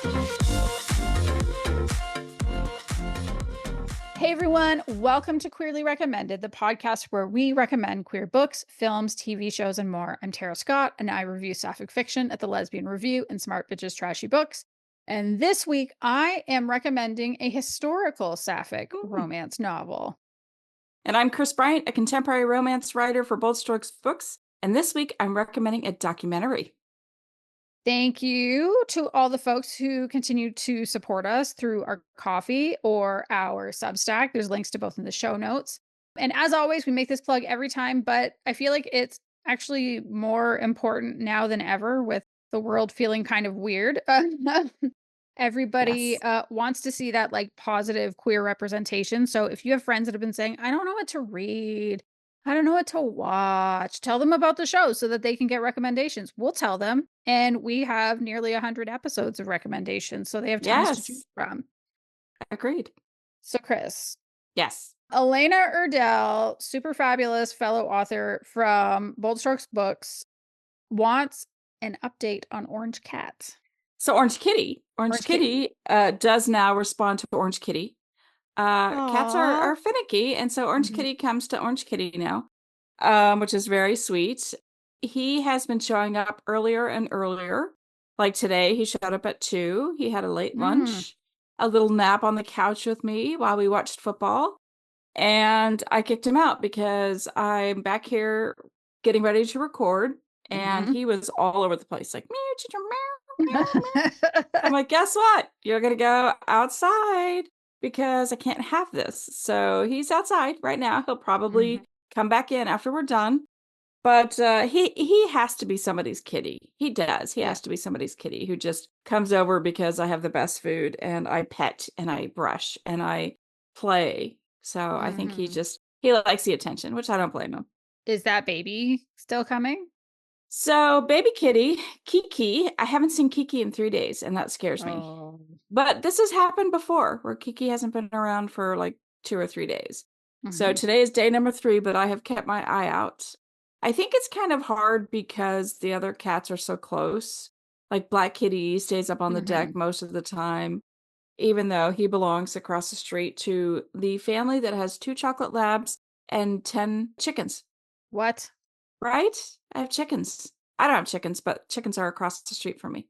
Hey everyone, welcome to Queerly Recommended, the podcast where we recommend queer books, films, TV shows, and more. I'm Tara Scott, and I review sapphic fiction at the Lesbian Review and Smart Bitches Trashy Books. And this week, I am recommending a historical sapphic romance novel. And I'm Kris Bryant, a contemporary romance writer for Bold Strokes Books. And this week, I'm recommending a documentary. Thank you to all the folks who continue to support us through our coffee or our Substack. There's links to both in the show notes. And as always, we make this plug every time, but I feel like it's actually more important now than ever with the world feeling kind of weird. Everybody wants to see that like positive queer representation. So if you have friends that have been saying, I don't know what to read, I don't know what to watch, tell them about the show so that they can get recommendations. We'll tell them. And we have nearly 100 episodes of recommendations, so they have tons to choose from. Agreed. So, Kris. Yes. Elena Erdell, super fabulous fellow author from Bold Strokes Books, wants an update on Orange Cat. So Orange Kitty does now respond to Orange Kitty. Cats are finicky, and so Orange Kitty comes to Orange Kitty now, which is very sweet. He has been showing up earlier and earlier. Like today, he showed up at 2. He had a late lunch, a little nap on the couch with me while we watched football. And I kicked him out because I'm back here getting ready to record. And he was all over the place, like, meow, meow, meow. I'm like, guess what? You're going to go outside because I can't have this. So he's outside right now. He'll probably come back in after we're done. But he has to be somebody's kitty. He does. He has to be somebody's kitty who just comes over because I have the best food and I pet and I brush and I play. So I think he likes the attention, which I don't blame him. Is that baby still coming? So baby kitty, Kiki, I haven't seen Kiki in 3 days and that scares me. But this has happened before where Kiki hasn't been around for like 2 or 3 days. So today is day number 3, but I have kept my eye out. I think it's kind of hard because the other cats are so close. Like Black Kitty stays up on the deck most of the time, even though he belongs across the street to the family that has 2 chocolate labs and 10 chickens. What? Right? I have chickens. I don't have chickens, but chickens are across the street from me.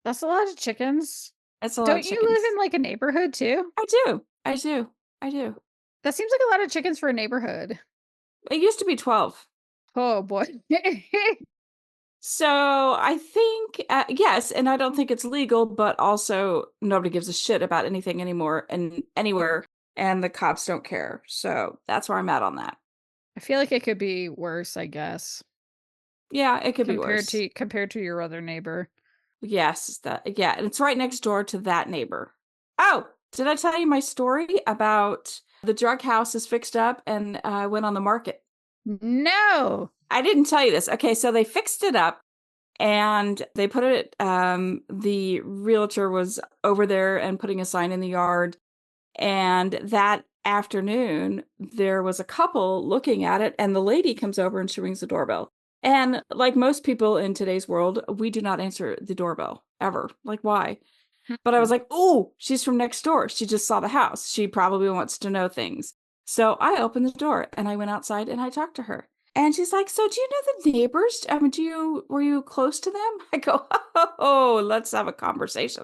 That's a lot of chickens. It's a lot of chickens. Don't you live in like a neighborhood too? I do. That seems like a lot of chickens for a neighborhood. It used to be 12. Oh boy. So I think, yes, and I don't think it's legal, but also nobody gives a shit about anything anymore and anywhere, and the cops don't care. So that's where I'm at on that. I feel like it could be worse, I guess. Yeah, it could be worse. Compared to your other neighbor. Yes, and it's right next door to that neighbor. Oh, did I tell you my story about the drug house is fixed up and went on the market? No. I didn't tell you this. Okay, so they fixed it up and they put it, the realtor was over there and putting a sign in the yard. And that afternoon, there was a couple looking at it and the lady comes over and she rings the doorbell. And like most people in today's world, we do not answer the doorbell ever. Like, why? But I was like, oh, she's from next door. She just saw the house. She probably wants to know things. So I opened the door and I went outside and I talked to her. And she's like, so do you know the neighbors? Were you close to them? I go, oh, let's have a conversation.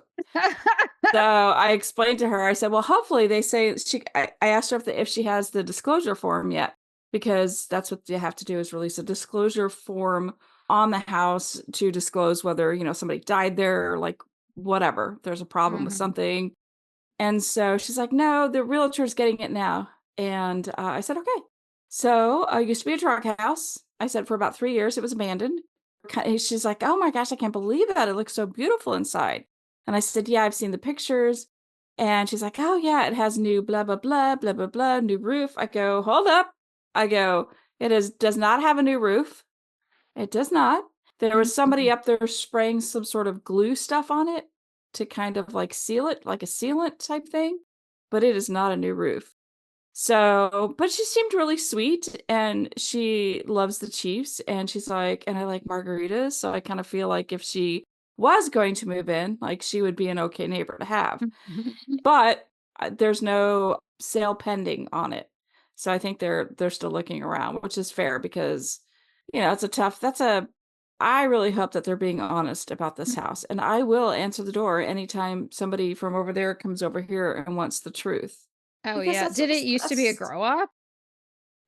So I explained to her, I said, well, hopefully they say I asked her if she has the disclosure form yet, because that's what you have to do is release a disclosure form on the house to disclose whether, somebody died there or like whatever, there's a problem with something. And so she's like, no, the realtor's getting it now. And I said, okay. So it used to be a drug house. I said for about 3 years, it was abandoned. She's like, oh my gosh, I can't believe that. It looks so beautiful inside. And I said, yeah, I've seen the pictures. And she's like, oh yeah, it has new blah, blah, blah, blah, blah, blah, new roof. I go, hold up. I go, does not have a new roof. It does not. There was somebody up there spraying some sort of glue stuff on it to kind of like seal it, like a sealant type thing. But it is not a new roof. So, but she seemed really sweet and she loves the Chiefs and she's like, and I like margaritas. So I kind of feel like if she was going to move in, like she would be an okay neighbor to have. But there's no sale pending on it. So I think they're still looking around, which is fair because, it's a tough, that's a I really hope that they're being honest about this house. And I will answer the door anytime somebody from over there comes over here and wants the truth. Oh, Because yeah. Did it used to be a that's grow up?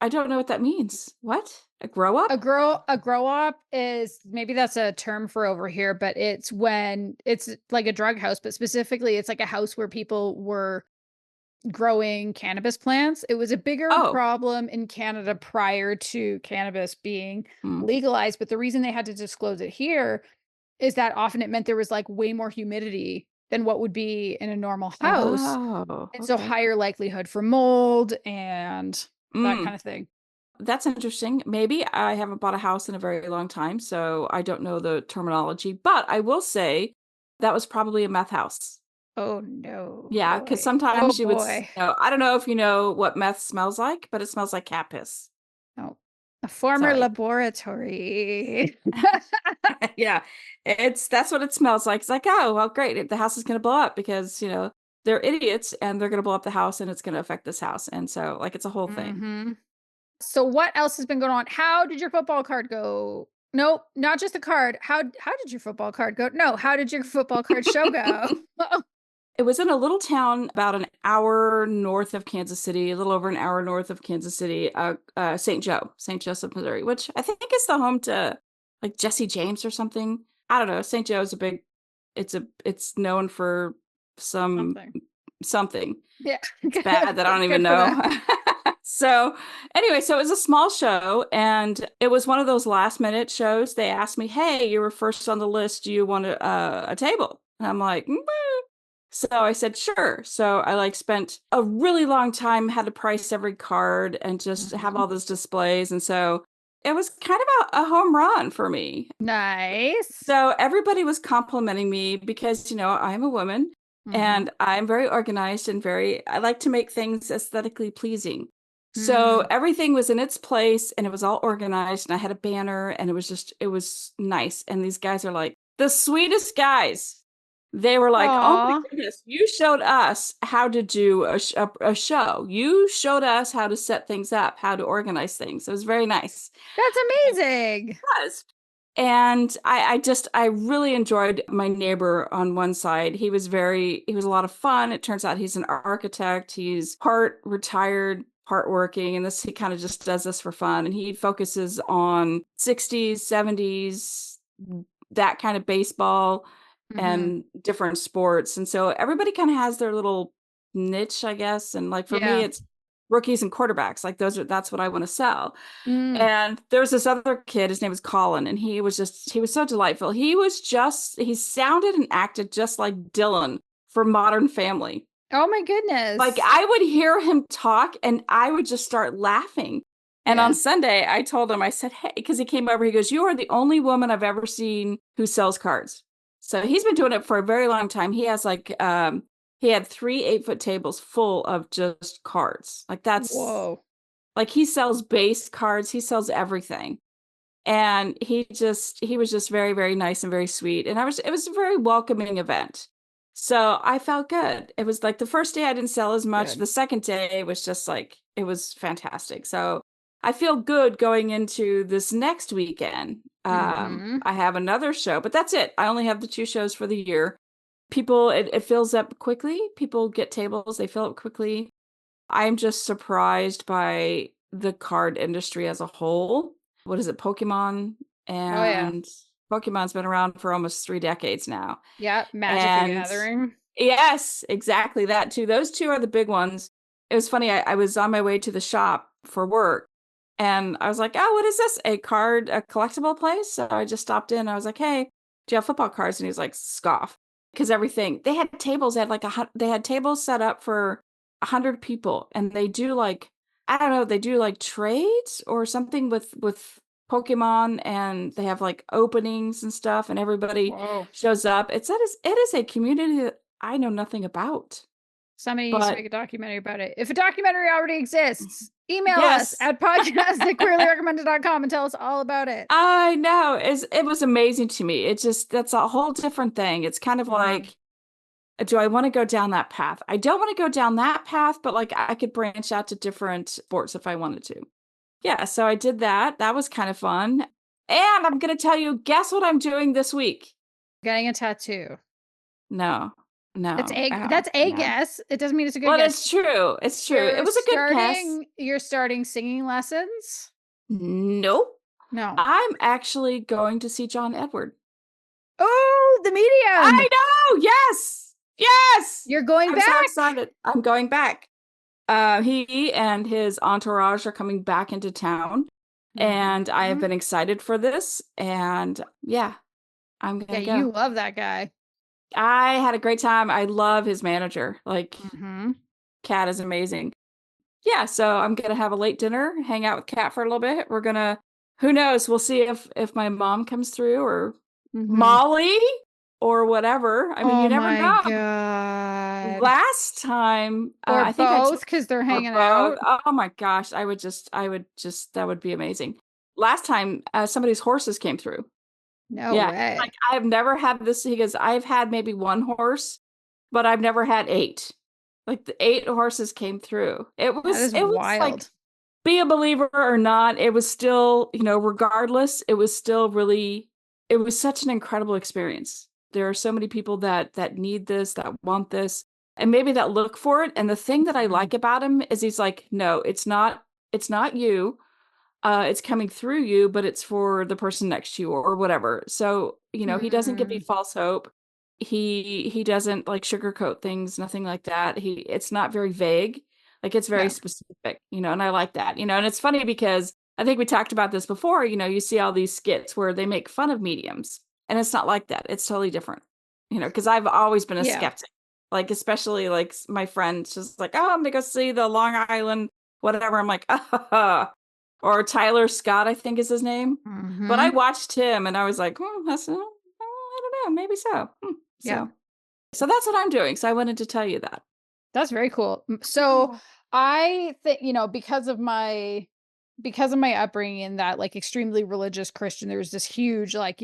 I don't know what that means. What? A grow up? A grow up is maybe that's a term for over here, but it's when it's like a drug house, but specifically it's like a house where people were growing cannabis plants. It was a bigger Oh. problem in Canada prior to cannabis being Hmm. legalized, but the reason they had to disclose it here is that often it meant there was, like, way more humidity than what would be in a normal house, Oh, and so okay. higher likelihood for mold and that Mm. kinda thing. That's interesting. Maybe I haven't bought a house in a very long time, so I don't know the terminology, but I will say that was probably a meth house. Oh, no. Yeah, because Boy. Oh, sometimes boy. I don't know if you know what meth smells like, but it smells like cat piss. Oh. A former Sorry. laboratory. Yeah, that's what it smells like. It's like, oh, well, great. The house is going to blow up because, they're idiots and they're going to blow up the house and it's going to affect this house. And so, like, it's a whole thing. Mhm. So what else has been going on? How did your football card go? Nope, not just the card. How did your football card go? No, how did your football card show go? It was in a little town about an hour north of Kansas City, a little over an hour north of Kansas City, St. Joseph, Missouri, which I think is the home to like Jesse James or something. I don't know. St. Joe is it's known for some Something. something. Yeah. It's bad that I don't even Good for know. them. So anyway, so it was a small show and it was one of those last minute shows. They asked me, "Hey, you were first on the list. Do you want a table?" And I'm like, so I said, sure. So I like spent a really long time, had to price every card and just have Mhm. all those displays. And so it was kind of a home run for me. Nice. So everybody was complimenting me because, I'm a woman Mhm. and I'm very organized and I like to make things aesthetically pleasing. So Mm. everything was in its place and it was all organized and I had a banner and it was nice. And these guys are like the sweetest guys. They were like, "Oh my Aw, goodness, you showed us how to do a show. You showed us how to set things up, how to organize things." It was very nice. that's amazing. Was. And I really enjoyed my neighbor on one side. He was a lot of fun. It turns out he's an architect. He's part retired, part working, and he kind of just does this for fun. And he focuses on 60s, 70s, that kind of baseball Mhm. and different sports. And so everybody kind of has their little niche, I guess. And like for me, Yeah. it's rookies and quarterbacks. Like that's what I want to sell. Mm. And there was this other kid, his name was Colin, and he was so delightful. He sounded and acted just like Dylan from Modern Family. Oh my Like goodness. I would hear him talk and I would just start laughing. And on Yeah. Sunday, I told him, I said, "Hey," because he came over, he goes, "You are the only woman I've ever seen who sells cards." So he's been doing it for a very long time. He had 3 8-foot tables full of just cards. Whoa. Like he sells base cards, he sells everything. And he was just very, very nice and very sweet. And it was a very welcoming event. So I felt good. It was like the first day I didn't sell as much. Good. The second day was just like, it was fantastic. So I feel good going into this next weekend. Mhm. I have another show, but that's it. I only have the 2 shows for the year. It fills up quickly. People get tables, they fill up quickly. I'm just surprised by the card industry as a whole. What is it? Pokemon Oh, yeah. and Pokemon's been around for almost 3 decades now. Yep, Magic the And Gathering. yes, exactly that too. Those two are the big ones. It was funny. I was on my way to the shop for work and I was like, "Oh, what is this? A collectible place?" So I just stopped in. I was like, "Hey, do you have football cards?" And he was like, "Scoff." Because everything they had tables, they had tables set up for 100 people, and they do like I don't know, they do like trades or something with Pokemon, and they have like openings and stuff, and everybody Whoa. shows up. It is a community that I know nothing about. Somebody needs to But make a documentary about it. If a documentary already exists, email us yes. at podcast@queerlyrecommended.com and tell us all about it. I know. It was amazing to me. It just that's a whole different thing. It's kind of Yeah. like, do I want to go down that path? I don't want to go down that path, but like I could branch out to different sports if I wanted to. Yeah, so I did that. That was kind of fun. And I'm gonna tell you, guess what I'm doing this week? Getting a tattoo. No, no, oh, That's a no. guess. It doesn't mean it's a good Well, guess. it's true. It's true. It You're was a good guess. starting singing lessons? Nope. No. I'm actually going to see John Edward. Oh, the medium. I know. Yes. Yes. You're going I'm so back? excited. I'm going back. He and his entourage are coming back into town, and I have Mhm. been excited for this. And yeah, I'm Yeah, gonna you go. love that guy. I had a great time. I love his manager. Like, Mhm. Kat is amazing. Yeah, so I'm gonna have a late dinner, hang out with Kat for a little bit. We're gonna, who knows? We'll see if my mom comes through or Mhm. Molly or whatever. I mean, you Oh never my know. god. Last time, Or I think I both took because 'cause they're or hanging both. out? Oh my gosh, that would be amazing. Last time, somebody's horses came through. No Yeah, he's like, way. "I've never had this." He goes, "I've had maybe 1 horse, but I've never had 8." Like, the 8 horses came through. That is It was like, wild. be a believer or not, it was still, regardless, it was still really it was such an incredible experience. There are so many people that need this, that want this, and maybe that look for it, and the thing that I Mhm. like about him is he's like, "No, it's not you, it's coming through you, but it's for the person next to you," or whatever. So, he doesn't give me Mm. false hope. He doesn't, like, sugarcoat things, nothing like that. It's not very vague. Like, it's very Yeah. specific, and I like that, and it's funny because I think we talked about this before, you see all these skits where they make fun of mediums, and it's not like that. It's totally different, because I've always been a Yeah. skeptic. Like, especially, like, my friend, she's like, "Oh, I'm gonna go see the Long Island whatever." I'm like, or Tyler Scott, I think is his name. But I Mhm. watched him and I was like, I don't know, maybe so. Yeah. So that's what I'm doing. So I wanted to tell you that. That's very cool. So, Oh. I think, because of my upbringing in that, like, extremely religious Christian, there's this huge, like,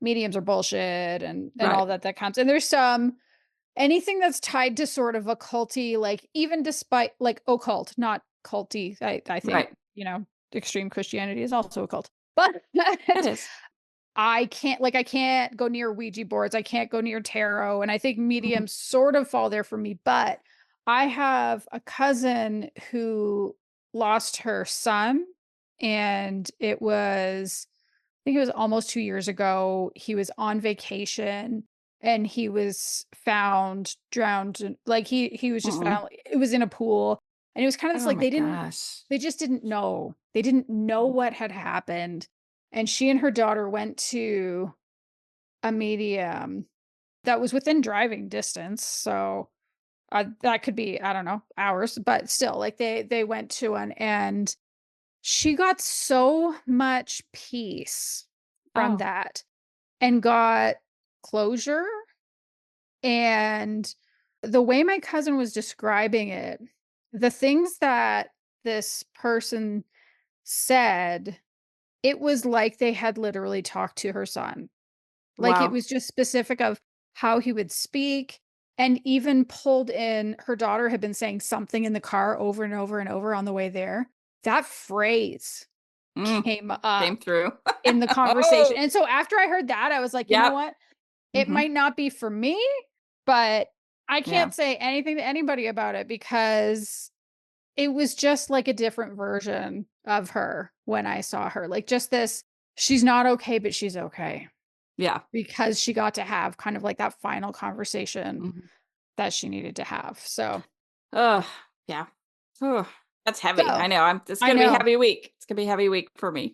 mediums are bullshit and Right. all that counts, and there's some anything that's tied to sort of a culty, like, even despite like, occult, not culty, I think, Right. extreme Christianity is also a cult. But It is. I can't go near Ouija boards, I can't go near tarot, and I think Mhm. mediums sort of fall there for me, but I have a cousin who lost her son, and I think it was almost 2 years ago. He was on vacation, and he was found drowned, and, like, he was just Mm-mm. found it was in a pool, and it was kind of this, Oh like, my gosh. they just didn't know. They didn't know what had happened, and she and her daughter went to a medium that was within driving distance, so, that could be, I don't know, hours, but still, like, they went to one, and she got so much peace from Oh, that and got closure, and the way my cousin was describing it, the things that this person said, it was like they had literally talked to her son. Like, it wow. was just specific of how he would speak, and even pulled in her daughter had been saying something in the car over and over and over on the way there. That phrase Mm, came came up through. in the conversation, Oh, and so after I heard that, I was like, "You know yep. what? It Hmm. might not be for me, but I Yeah. can't say anything to anybody about it because it was just like a different version of her when I saw her. Like, just this, she's not okay, but she's okay Yeah. because she got to have kind of like that final conversation Hmm. that she needed to have. Ugh. Yeah. Ugh. That's heavy. I So know. It's I gonna be a know, heavy week. It's gonna be a heavy week for me.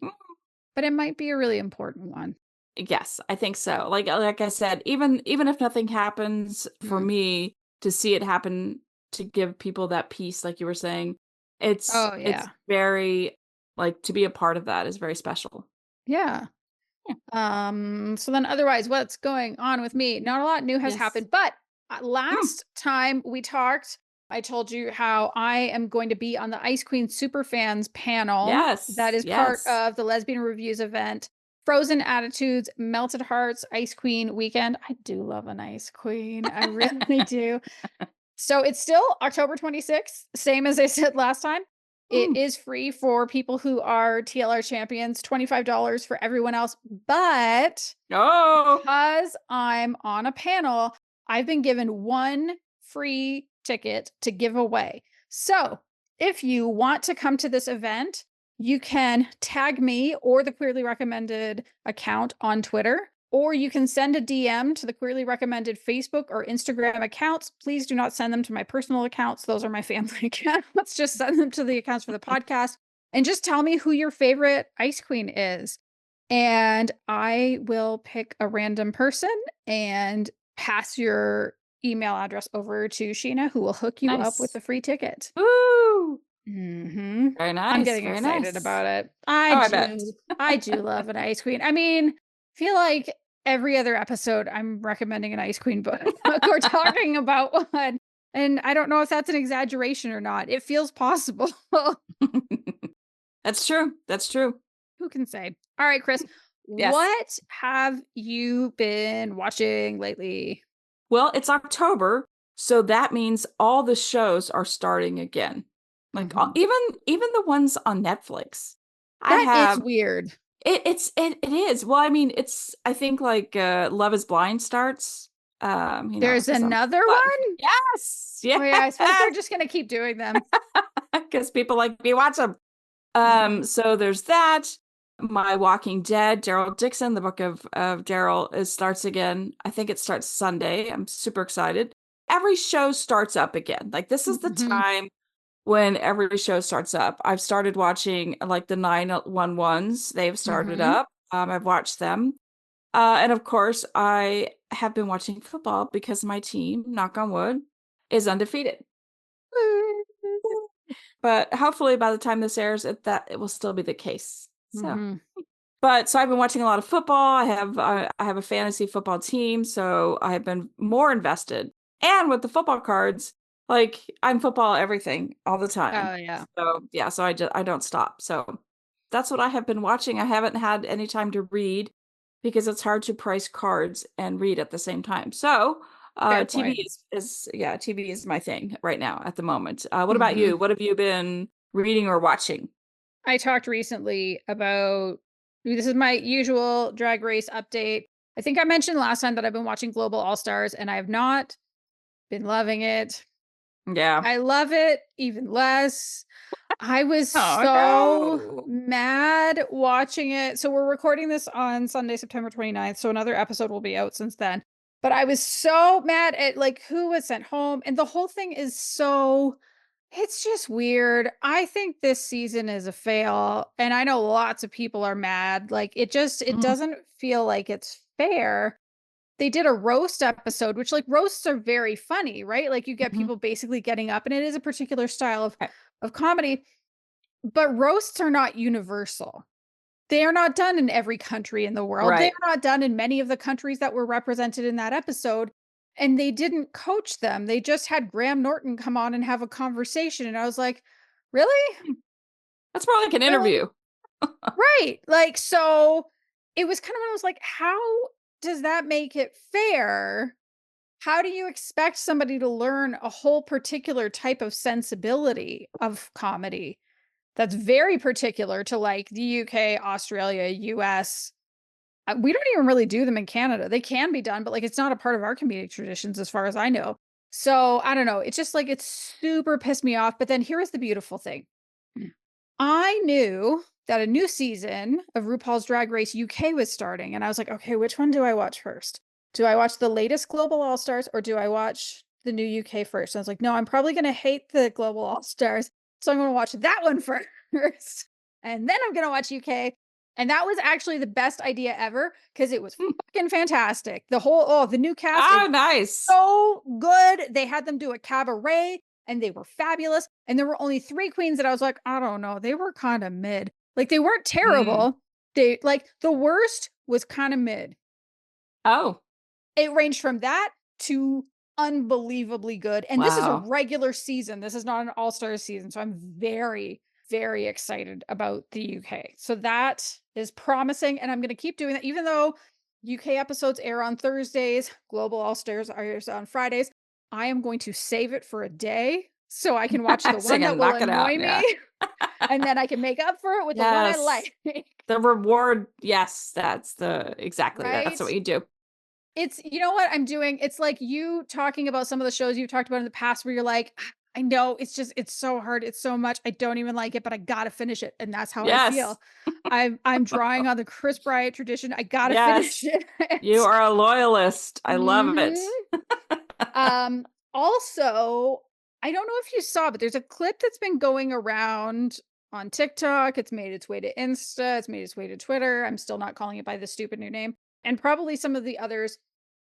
but it might be a really important one. Yes, I think so. Like I said, even if nothing happens for Mm. me to see it happen to give people that peace, like you were saying, Oh, it's yeah. very like to be a part of that is very special. Yeah. Yeah. So then otherwise, what's going on with me? Not a lot new has Yes. happened, but Mm. last time we talked, I told you how I am going to be on the Ice Queen Superfans panel that Yes, is part yes. of the Lesbian Reviews event. Frozen Attitudes, Melted Hearts, Ice Queen weekend. I do love an Ice Queen. I really do. So it's still October 26th, same as I said last time. It Mm. is free for people who are TLR champions, $25 for everyone else. But Oh, because I'm on a panel, I've been given one free ticket to give away. So if you want to come to this event, you can tag me or the Queerly Recommended account on Twitter, or you can send a DM to the Queerly Recommended Facebook or Instagram accounts. Please do not send them to my personal accounts. Those are my family accounts. Just send them to the accounts for the podcast and just tell me who your favorite Ice Queen is. And I will pick a random person and pass your email address over to Sheena, who will hook you up with nice. a free ticket. Woo! Mhm. Very I'm nice, getting very excited nice. about it. Oh, I bet. I do love an Ice Queen. I mean, feel like every other episode I'm recommending an Ice Queen book or talking about one. And I don't know if that's an exaggeration or not. It feels possible. That's true, that's true. Who can say? All right, Kris, Yes. what have you been watching lately? Well, it's October, so that means all the shows are starting again. Like, Mhm. even the ones on Netflix. I That is have weird. it is. Well, I mean, it's I think like Love is Blind starts, There's because I'm another but one? yes, Oh, yeah, I suppose they're yes, just gonna keep doing them. because people like me watch them. Mhm. So there's that. My Walking Dead, Daryl Dixon, the book of Daryl is starts again. I think it starts Sunday. I'm super excited. Every show starts up again. Like this is the Mhm. time when every show starts up. I've started watching like the 911s. They've started Mhm. up. I've watched them. And of course, I have been watching football because my team, knock on wood, is undefeated. But hopefully by the time this airs, it will still be the case. So, Mhm. but so I've been watching a lot of football. I have a fantasy football team, so I have been more invested. And with the football cards, like I'm football everything all the time. Oh, yeah. So yeah, so I don't stop. So that's what I have been watching. I haven't had any time to read because it's hard to price cards and read at the same time. So Fair TV point. is yeah, TV is my thing right now at the moment. What about Mhm. you? What have you been reading or watching? I talked recently about this is my usual Drag Race update. I think I mentioned last time that I've been watching Global All Stars, and I have not been loving it. Yeah. I love it even less. I was Oh so no. mad watching it. So we're recording this on Sunday, September 29th. So another episode will be out since then. But I was so mad at like who was sent home. And the whole thing is so it's just weird. I think this season is a fail. And I know lots of people are mad. Like it Mm, doesn't feel like it's fair. They did a roast episode, which like roasts are very funny, right? Like you get mhm. people basically getting up, and it is a particular style Okay. of comedy, but roasts are not universal. They are not done in every country in the world. They Right. are not done in many of the countries that were represented in that episode. And they didn't coach them. They just had Graham Norton come on and have a conversation. And I was like, really? Hmm. That's more like an Really? interview. Right. Like, so it was kind of, I was like, how does that make it fair? How do you expect somebody to learn a whole particular type of sensibility of comedy that's very particular to like the UK, Australia, US? We don't even really do them in Canada. They can be done, but like it's not a part of our comedic traditions as far as I know. So I don't know. It's just like it's super pissed me off. But then here is the beautiful thing. I knew that a new season of RuPaul's Drag Race UK was starting, and I was like, okay, which one do I watch first? Do I watch the latest Global All Stars or do I watch the new UK first? And I was like, no, I'm probably going to hate the Global All Stars. So I'm going to watch that one first. And then I'm going to watch UK. And that was actually the best idea ever because it was Hmm. fucking fantastic. The new cast is Oh, nice. so good. They had them do a cabaret and they were fabulous. And there were only 3 queens that I was like, I don't know, they were kind of mid. Like they weren't Mm. terrible. They like the worst was kind of mid. Oh. It ranged from that to unbelievably good. And this is a Wow. regular season. This is not an all-star season. So I'm very, very excited about the UK. So that is promising. And I'm going to keep doing that, even though UK episodes air on Thursdays, Global All Stars airs on Fridays. I am going to save it for a day so I can watch the So you one that can will knock it out, annoy me yeah. and then I can make up for it with the one I Yes. like. The reward, yes, that's the exactly, that's Right? what you do. It's you know what I'm doing? It's like you talking about some of the shows you've talked about in the past where you're like, I know it's just it's so hard. It's so much. I don't even like it, but I gotta finish it. And that's how I Yes. feel. I'm drawing on the Chris Bryant tradition. I gotta finish Yes. You it. are a loyalist. I love it. Mhm. Also, I don't know if you saw, but there's a clip that's been going around on TikTok. It's made its way to Insta, it's made its way to Twitter. I'm still not calling it by the stupid new name, and probably some of the others.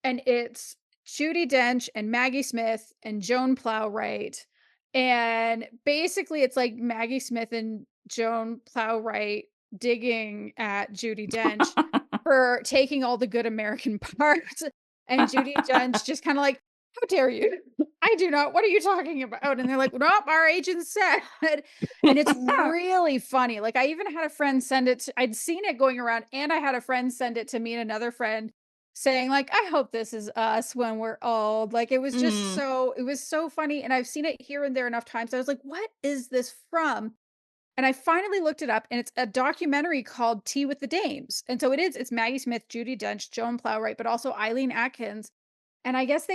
And it's Judi Dench and Maggie Smith and Joan Plowright. And basically, it's like Maggie Smith and Joan Plowright digging at Judi Dench for taking all the good American parts. And Judi Dench just kind of like, how dare you? I do not. What are you talking about? And they're like, nope, our agent said. And it's really funny. Like, I even had a friend send it I'd seen it going around, and I had a friend send it to me and another friend saying like, "I hope this is us when we're old." Like, Mm, it was so funny, and I've seen it here and there enough times. I was like, "What is this from?" And I finally looked it up, and it's a documentary called Tea with the Dames. And so it's Maggie Smith, Judi Dench, Joan Plowright, but also Eileen Atkins. And I guess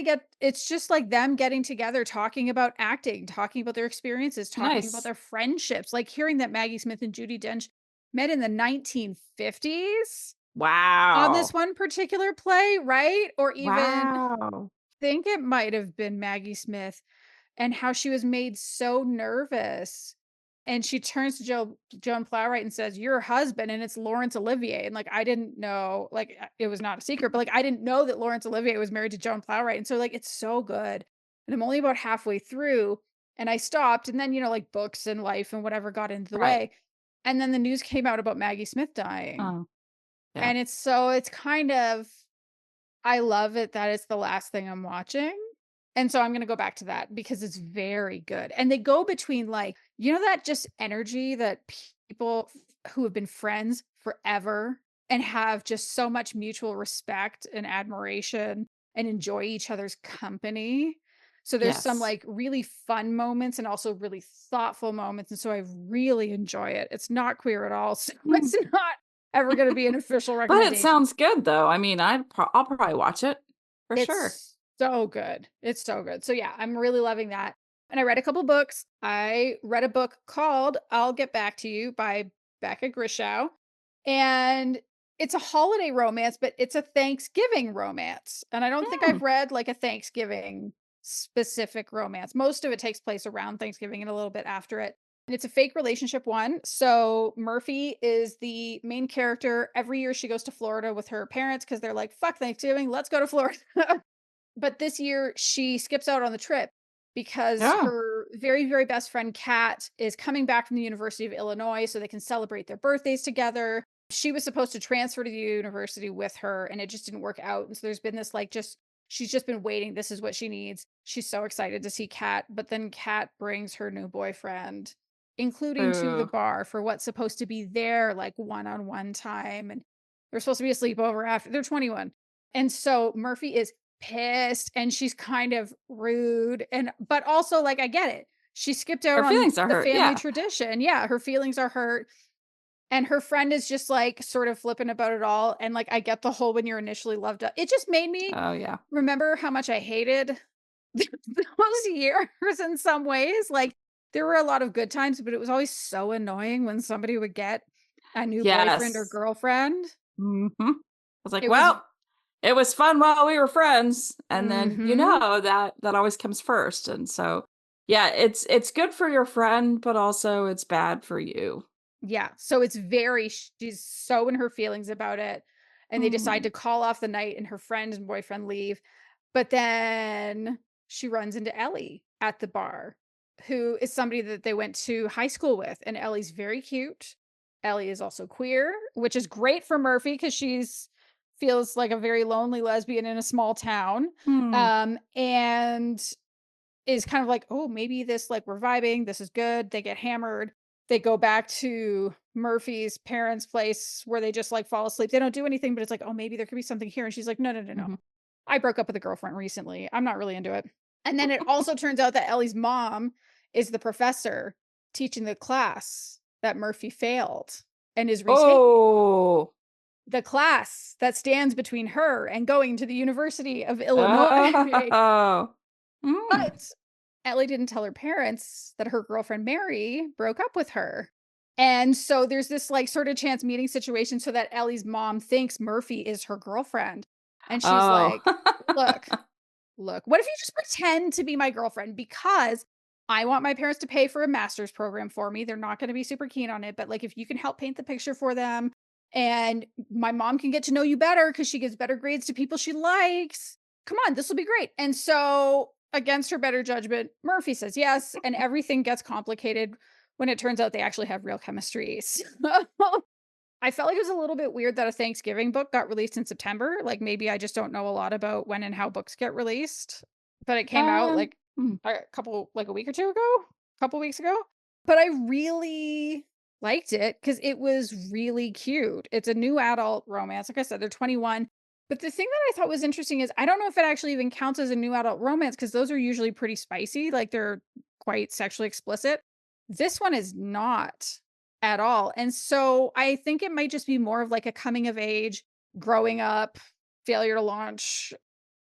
it's just like them getting together, talking about acting, talking about their experiences, talking about nice. their friendships, like hearing that Maggie Smith and Judi Dench met in the 1950s on this Wow. one particular play, right? Or even Wow. think it might have been Maggie Smith and how she was made so nervous. And she turns to Joan Plowright and says, "Your husband," and it's Laurence Olivier. And like I didn't know, like it was not a secret, but like I didn't know that Laurence Olivier was married to Joan Plowright. And so like it's so good. And I'm only about halfway through and I stopped. And then, like books and life and whatever got into the Right. way. And then the news came out about Maggie Smith dying. Oh, yeah. And it's kind of I love it that it's the last thing I'm watching, and so I'm gonna go back to that because it's very good, and they go between, like, that just energy that people who have been friends forever and have just so much mutual respect and admiration and enjoy each other's company. So there's some, Yes. like, really fun moments and also really thoughtful moments, and so I really enjoy it. It's not queer at all, so Mm. it's not ever gonna be an official But it recommendation. sounds good though. I mean, I'll probably watch it for sure. It's so good. It's so good. So yeah, I'm really loving that. And I read a couple books. I read a book called I'll Get Back to You by Becca Grishow. And it's a holiday romance, but it's a Thanksgiving romance. And I don't think Mm, I've read like a Thanksgiving specific romance. Most of it takes place around Thanksgiving and a little bit after it. And it's a fake relationship one. So Murphy is the main character. Every year she goes to Florida with her parents because they're like, fuck Thanksgiving, let's go to Florida. But this year she skips out on the trip because yeah. her very, very best friend Kat is coming back from the University of Illinois so they can celebrate their birthdays together. She was supposed to transfer to the university with her and it just didn't work out. And so there's been this like just she's just been waiting. This is what she needs. She's so excited to see Kat, but then Kat brings her new boyfriend, including to the Ooh. bar for what's supposed to be their like one-on-one time. And they're supposed to be a sleepover after they're 21. And so Murphy is pissed and she's kind of rude and but also like I get it. She skipped out Her on feelings are the hurt. family Yeah. tradition. Yeah, her feelings are hurt and her friend is just like sort of flippant about it all and like I get the whole when you're initially loved up. It just made me Oh, yeah. remember how much I hated those years in some ways. Like there were a lot of good times, but it was always so annoying when somebody would get a new boyfriend or Yes. girlfriend. Mhm. I was like, It was "Well, it was fun while we were friends," and then, mhm. that always comes first, and so, yeah, it's good for your friend, but also it's bad for you. Yeah, so it's very she's so in her feelings about it, and they decide Mm. to call off the night and her friend and boyfriend leave, but then she runs into Ellie at the bar, who is somebody that they went to high school with, and Ellie's very cute. Ellie is also queer, which is great for Murphy because she's feels like a very lonely lesbian in a small town, Hmm. and is kind of like, "Oh, maybe this like we're vibing, this is good." They get hammered. They go back to Murphy's parents' place where they just like fall asleep. They don't do anything, but it's like, "Oh, maybe there could be something here." And she's like, "No, no, no, no. Mhm. I broke up with a girlfriend recently. I'm not really into it." And then it also turns out that Ellie's mom is the professor teaching the class that Murphy failed and is retaking Oh. the class that stands between her and going to the University of Illinois. Oh. Mm. But Ellie didn't tell her parents that her girlfriend Mary broke up with her. And so there's this like sort of chance meeting situation so that Ellie's mom thinks Murphy is her girlfriend. And she's Oh. like, "Look, look, what if you just pretend to be my girlfriend? Because I want my parents to pay for a master's program for me. They're not going to be super keen on it. But like, if you can help paint the picture for them and my mom can get to know you better because she gives better grades to people she likes, come on, this will be great." And so, against her better judgment, Murphy says yes. And everything gets complicated when it turns out they actually have real chemistry. So I felt like it was a little bit weird that a Thanksgiving book got released in September. Like maybe I just don't know a lot about when and how books get released, but it came out like Mm. a week or two ago, a couple weeks ago. But I really liked it because it was really cute. It's a new adult romance. Like I said, they're 21. But the thing that I thought was interesting is I don't know if it actually even counts as a new adult romance because those are usually pretty spicy. Like they're quite sexually explicit. This one is not at all. And so I think it might just be more of like a coming of age, growing up, failure to launch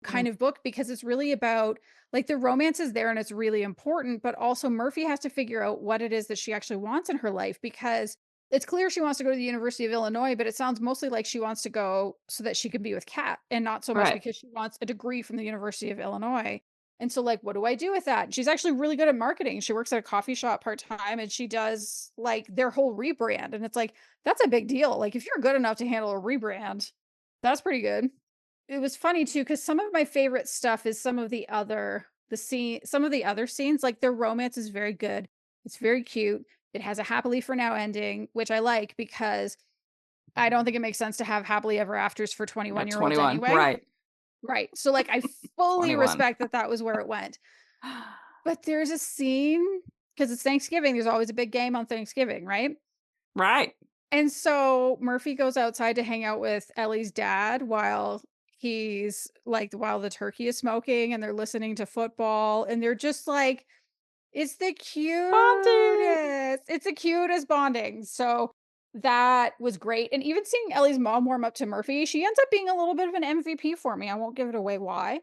Mm. kind of book because it's really about like the romance is there and it's really important, but also Murphy has to figure out what it is that she actually wants in her life because it's clear she wants to go to the University of Illinois, but it sounds mostly like she wants to go so that she can be with Kat and not so much Right. because she wants a degree from the University of Illinois. And so, like, what do I do with that? She's actually really good at marketing. She works at a coffee shop part time and she does like their whole rebrand. And it's like, that's a big deal. Like, if you're good enough to handle a rebrand, that's pretty good. It was funny too, because some of my favorite stuff is some of the other scenes, like, their romance is very good. It's very cute. It has a happily for now ending, which I like because I don't think it makes sense to have happily ever afters for At 21-year-olds 21. anyway. Right. Right. So, like, I fully 21. respect that that was where it went. But there's a scene because it's Thanksgiving, there's always a big game on Thanksgiving, right? Right. And so Murphy goes outside to hang out with Ellie's dad while the turkey is smoking and they're listening to football and they're just like, it's the Bonding. cutest. It's the cutest bonding. So that was great. And even seeing Ellie's mom warm up to Murphy, she ends up being a little bit of an MVP for me. I won't give it away why,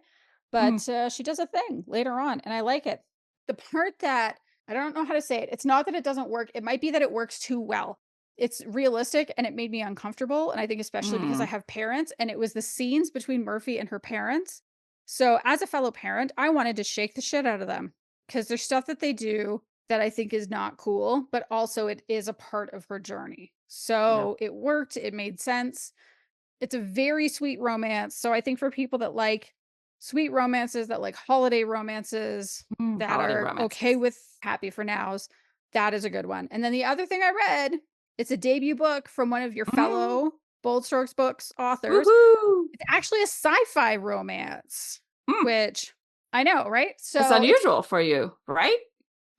Mm. but she does a thing later on and I like it. The part that I don't know how to say it, it's not that it doesn't work. It might be that it works too well. It's realistic and it made me uncomfortable. And I think, especially because I Mm. have parents, and it was the scenes between Murphy and her parents. So, as a fellow parent, I wanted to shake the shit out of them because there's stuff that they do that I think is not cool, but also it is a part of her journey. Yep. So, it worked. It made sense. It's a very sweet romance. So, I think for people that like sweet romances, that like holiday romances, Mm. that Holiday are okay romances. with happy for nows, that is a good one. And then the other thing I read, it's a debut book from one of your Mm. fellow Bold Strokes books authors. Woohoo. It's actually a sci-fi romance, Mm. which I know, right? That's So it's unusual for you, right?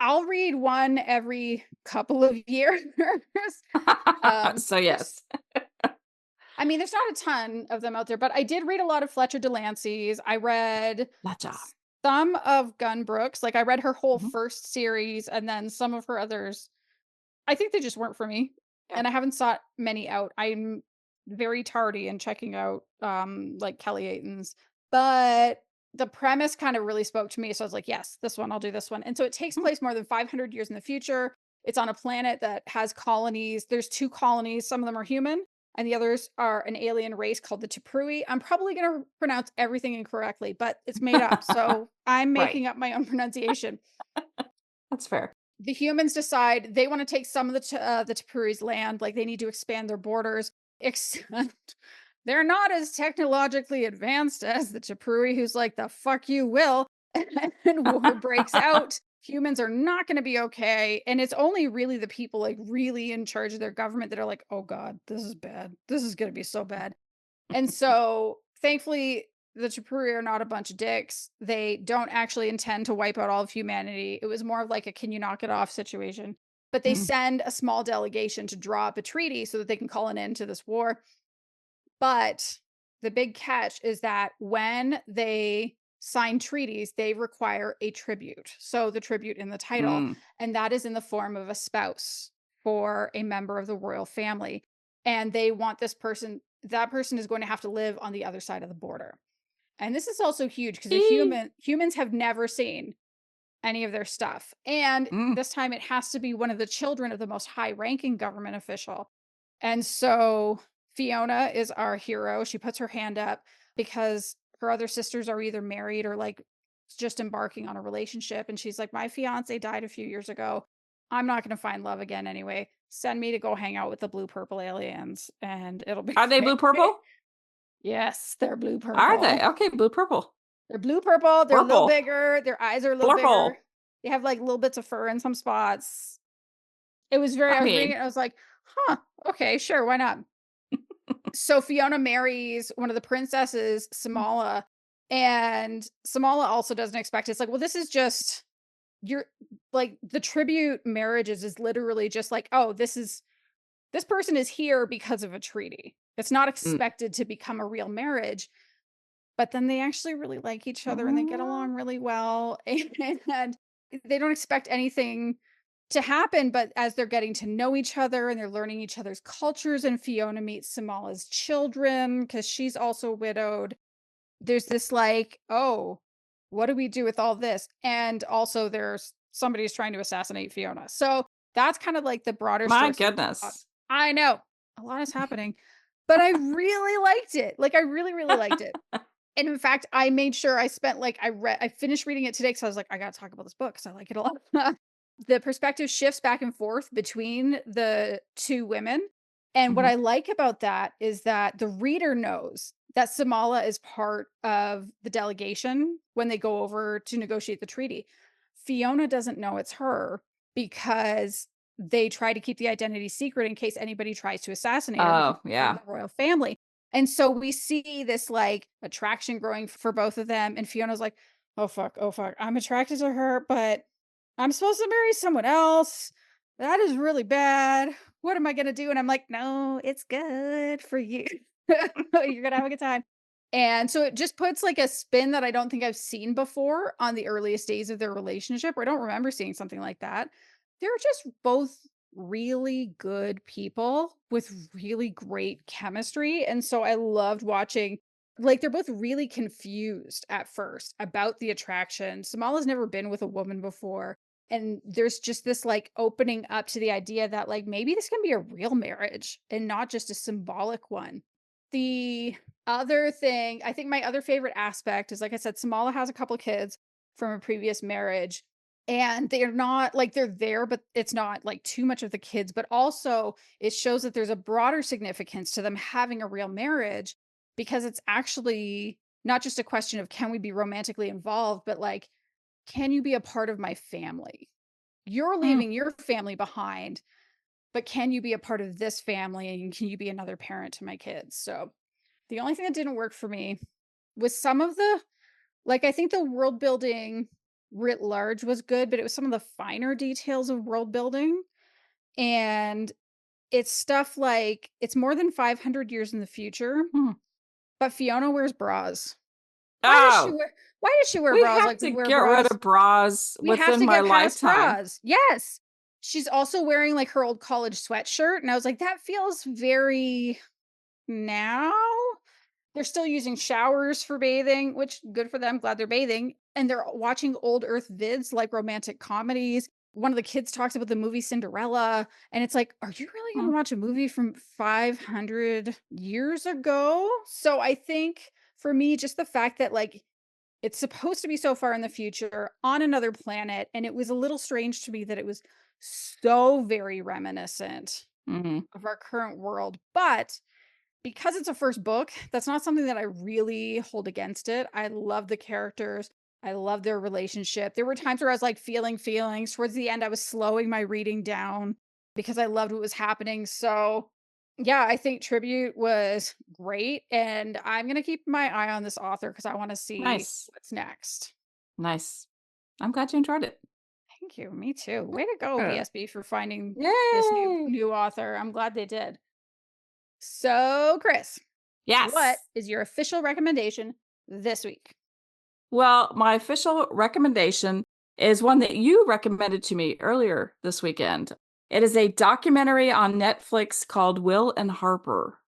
I'll read one every couple of years. So, Just yes. I mean, there's not a ton of them out there, but I did read a lot of Fletcher Delancey's. I read Gotcha. some of Gunn Like I read her whole Mhm. first series and then some of her others. I think they just weren't for me. Yeah. And I haven't sought many out. I'm very tardy in checking out like Kelly Aiton's. But the premise kind of really spoke to me. So I was like, yes, this one, I'll do this one. And so it takes Mm. place more than 500 years in the future. It's on a planet that has colonies. There's two colonies. Some of them are human, and the others are an alien race called the Taprui. I'm probably going to pronounce everything incorrectly, but it's made up. So I'm Right. making up my own pronunciation. That's fair. The humans decide they want to take some of the Tapuri's land, like they need to expand their borders, except they're not as technologically advanced as the Tapuri, who's like, the fuck you will. And war breaks out. Humans are not going to be okay. And it's only really the people like really in charge of their government that are like, oh God, this is bad. This is going to be so bad. And so, thankfully, the Chipuri are not a bunch of dicks. They don't actually intend to wipe out all of humanity. It was more of like a "can you knock it off" situation. But they Mm, send a small delegation to draw up a treaty so that they can call an end to this war. But the big catch is that when they sign treaties, they require a tribute. So the tribute in the title, mm. and that is in the form of a spouse for a member of the royal family. And they want this person, that person is going to have to live on the other side of the border. And this is also huge because Ee. humans have never seen any of their stuff. And Mm. this time it has to be one of the children of the most high ranking government official. And so Fiona is our hero. She puts her hand up because her other sisters are either married or like just embarking on a relationship. And she's like, my fiance died a few years ago. I'm not going to find love again anyway. Send me to go hang out with the blue purple aliens and it'll be Are they blue great. purple? Yes, they're blue Are they? purple. Okay, blue purple. They're blue purple, they're a little Purple. bigger, their eyes are a little bigger. Blurple. They have, like, little bits of fur in some spots. It was very I I was reading mean, it, I was like, "Huh, okay, sure, why not?" So Fiona marries one of the princesses, Samala, and Samala also doesn't expect it. It's like, "Well, this is just you're" like, the tribute marriages is literally just like, "Oh, this person is here because of a treaty." It's not mm, expected to become a real marriage. But then they actually really like each other and they get mm. along really well, and they don't expect anything to happen, but as they're getting to know each other and they're learning each other's cultures and Fiona meets Samala's children because she's also widowed, there's this like, "Oh, what do we do with all this?" And also there's somebody's trying to assassinate Fiona. So, that's kind of like the broader My strokes of the plot. goodness. I know, a lot is happening, but I really liked it. Like, I really, really liked it. And in fact, I made sure I spent like I finished reading it today because I was like, "I gotta talk about this book because I like it a lot." The perspective shifts back and forth between the 2 women, and what Mhm. I like about that is that the reader knows that Samala is part of the delegation when they go over to negotiate the treaty. Fiona doesn't know it's her because they try to keep the identity secret in case anybody tries to assassinate her because Oh, she's part of yeah. the royal family. And so we see this like attraction growing for both of them. And Fiona's like, oh fuck, oh fuck. I'm attracted to her, but I'm supposed to marry someone else. That is really bad. What am I gonna do? And I'm like, no, it's good for you. You're gonna have a good time. And so it just puts like a spin that I don't think I've seen before on the earliest days of their relationship. Or I don't remember seeing something like that. They're just both really good people with really great chemistry. And so I loved watching, like, they're both really confused at first about the attraction. Samala's never been with a woman before. And there's just this like opening up to the idea that like maybe this can be a real marriage and not just a symbolic one. The other thing, I think my other favorite aspect is like I said, Samala has a couple kids from a previous marriage. And they're not like they're there, but it's not like too much of the kids. But also, it shows that there's a broader significance to them having a real marriage because it's actually not just a question of can we be romantically involved, but like, can you be a part of my family? You're Mm. leaving your family behind, but can you be a part of this family and can you be another parent to my kids? So the only thing that didn't work for me was some of the like I think the world building writ large was good, but it was some of the finer details of world building. And it's stuff like it's more than 500 years in the future, Mm. but Fiona wears bras. Oh, Why does she wear we bras have like we to wear get rid bras? of bras We have within to my get past lifetime. bras. Yes. She's also wearing, like, her old college sweatshirt, and I was like, "That feels very now?" They're still using showers for bathing, which good for them, glad they're bathing, and they're watching old earth vids like romantic comedies. One of the kids talks about the movie Cinderella, and it's like, "Are you really Mm, gonna watch a movie from 500 years ago?" So I think for me, just the fact that, like, it's supposed to be so far in the future on another planet, and it was a little strange to me that it was so very reminiscent mhm. of our current world, but because it's a first book, that's not something that I really hold against it. I love the characters. I love their relationship. There were times where I was like feeling feelings. Towards the end, I was slowing my reading down because I loved what was happening. So Yeah, I think Tribute was great, and I'm gonna keep my eye on this author because I wanna see Nice. what's next. Nice. I'm glad you enjoyed it. Thank you, me too. Way to go, Yeah. BSB, for finding this new Yay! new author. I'm glad they did. So, Chris, what Yes. is your official recommendation this week? Well, my official recommendation is one that you recommended to me earlier this weekend. It is a documentary on Netflix called Will and Harper.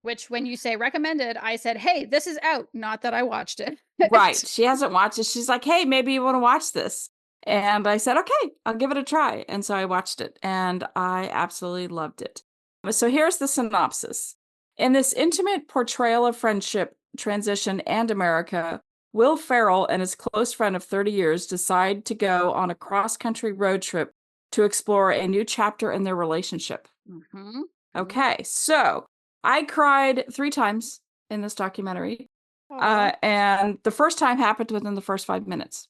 Which, when you say recommended, I said, "Hey, this is out." Not that I watched it. Right. She hasn't watched it. She's like, "Hey, maybe you want to watch this." And I said, "Okay, I'll give it a try." And so I watched it and I absolutely loved it. So here's the synopsis. In this intimate portrayal of friendship, transition, and America, Will Ferrell and his close friend of 30 years decide to go on a cross-country road trip to explore a new chapter in their relationship. Mhm. Mhm. Okay, so I cried 3 times in this documentary. Aw. And the first time happened within the first 5 minutes.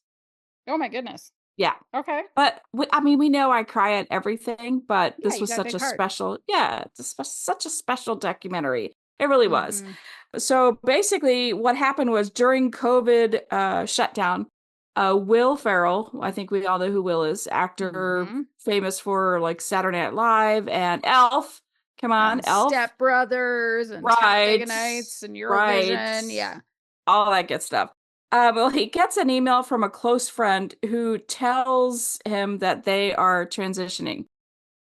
Oh my goodness. Yeah. Okay. But I mean, we know I cry at everything, but Yeah, this you was got a such big a heart. special, yeah, it's such a special documentary. It really was. Mhm. So basically, what happened was during COVID shutdown, Will Ferrell, I think we all know who Will is, actor Mhm. famous for like Saturday Night Live and Elf. Come on, And Elf. Step Brothers and Talladega Right. Nights and Right. Eurovision. Yeah. All that good stuff. Well, he gets an email from a close friend who tells him that they are transitioning.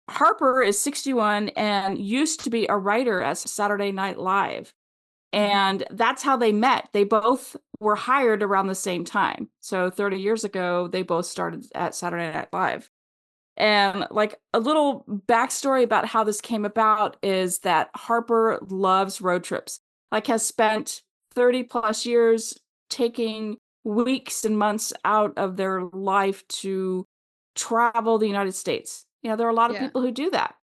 Harper is 61 and used to be a writer at Saturday Night Live. Mhm. And that's how they met. They both were hired around the same time. So 30 years ago, they both started at Saturday Night Live. And like a little backstory about how this came about is that Harper loves road trips, like has spent 30 plus years taking weeks and months out of their life to travel the United States. You know, there are a lot of Yeah. people who do that.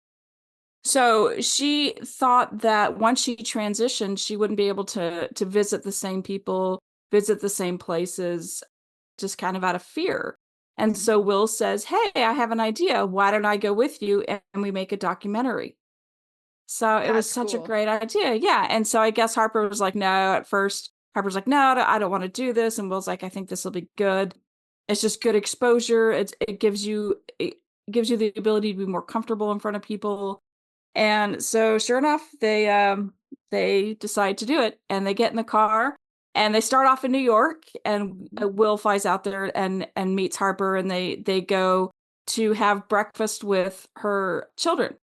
So she thought that once she transitioned, she wouldn't be able to visit the same people, visit the same places, just kind of out of fear. And so Mhm. Will says, "Hey, I have an idea. Why don't I go with you and we make a documentary?" So it was That's such a cool. great idea. Yeah. And so I guess Harper was like, no, at first. Harper's like, no, I don't want to do this. And Will's like, I think this will be good. It's just good exposure. It gives you the ability to be more comfortable in front of people. And so sure enough, they decide to do it and they get in the car and they start off in New York and Mhm. Will flies out there and meets Harper and they go to have breakfast with her children.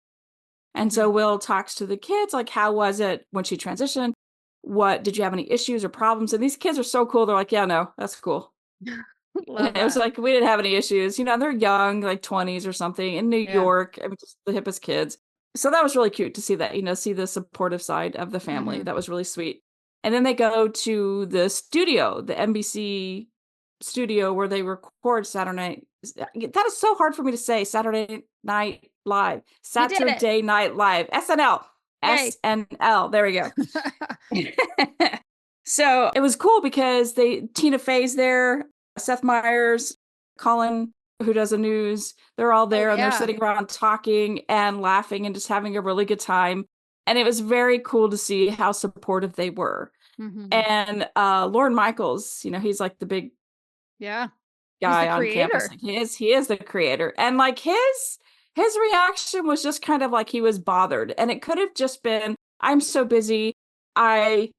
And so Mhm. Will talks to the kids like how was it when she transitioned? What did you have any issues or problems? And these kids are so cool. They're like, "Yeah, no, that's cool." Love It was that. like we didn't have any issues. You know, they're young, like 20s or something in New Yeah. York. I mean, just the hippest kids. So that was really cute to see that, see the supportive side of the family. Mhm. That was really sweet. And then they go to the studio, the NBC studio where they record Saturday night. That is so hard for me to say. Saturday Night Live. You did it. Saturday Night Live. SNL. Yay. SNL. There we go. So it was cool because Tina Fey's there, Seth Meyers, Colin, who does the news, they're all Oh, there and they're yeah. sitting around talking and laughing and just having a really good time. And it was very cool to see how supportive they were. Mhm. And Lorne Michaels, he's like the big Yeah. He's the guy on campus. creator. Like he is the creator. And like his reaction was just kind of like he was bothered. And it could have just been, I'm so busy. I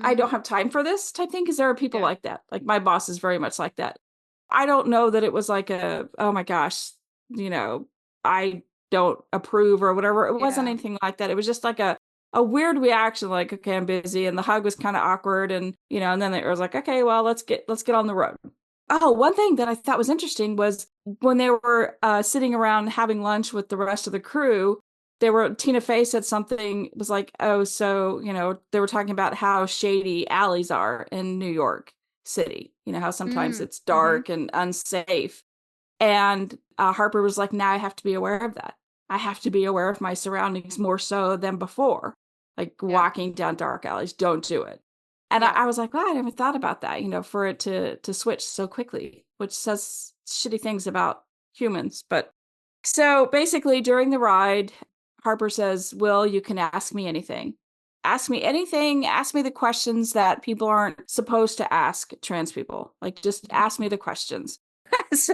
I Mhm. don't have time for this type thing because there are people Yeah. like that. Like my boss is very much like that. I don't know that it was like oh my gosh, you know, I don't approve or whatever. It wasn't Yeah. anything like that. It was just like a weird reaction, like, okay, I'm busy. And the hug was kind of awkward. And, and then it was like, okay, well, let's get on the road. Oh, one thing that I thought was interesting was when they were sitting around having lunch with the rest of the crew, Tina Fey said something, was like, oh, so, they were talking about how shady alleys are in New York City, how sometimes Mm. it's Mhm. dark and unsafe. And Harper was like, now I have to be aware of that. I have to be aware of my surroundings more so than before. Like Yeah. walking down dark alleys, don't do it. And I, Yeah. I was like, wow, I never thought about that, for it to switch so quickly, which says shitty things about humans. But so basically during the ride, Harper says, Will, you can ask me anything. Ask me anything. Ask me the questions that people aren't supposed to ask trans people. Like, just ask me the questions. So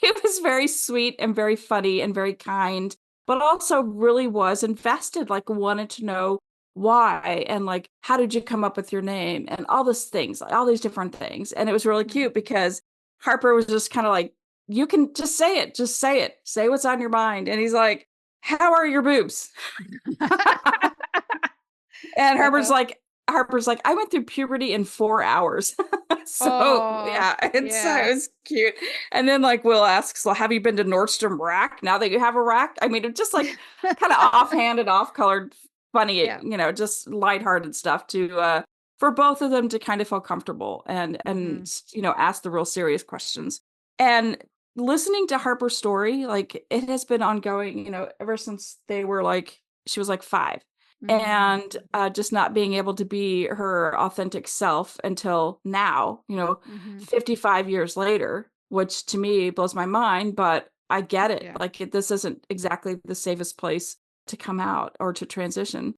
it was very sweet and very funny and very kind, but also really was invested, like wanted to know why and like how did you come up with your name and all these things, like all these different things. And it was really cute because Harper was just kind of like, you can just say it, say what's on your mind. And he's like, how are your boobs? And Yeah. Harper's like, I went through puberty in 4 hours. So Oh, yeah, it yeah. was cute. And then like Will asks, well, have you been to Nordstrom Rack now that you have a rack? I mean, it's just like kind of offhanded, off-colored, funny, Yeah. just lighthearted stuff to for both of them to kind of feel comfortable Mhm. ask the real serious questions. And listening to Harper's story, like it has been ongoing, ever since she was like 5, Mhm. and just not being able to be her authentic self until now, Mhm. 55 years later, which to me blows my mind, but I get it. Yeah. Like this isn't exactly the safest place to come out or to transition.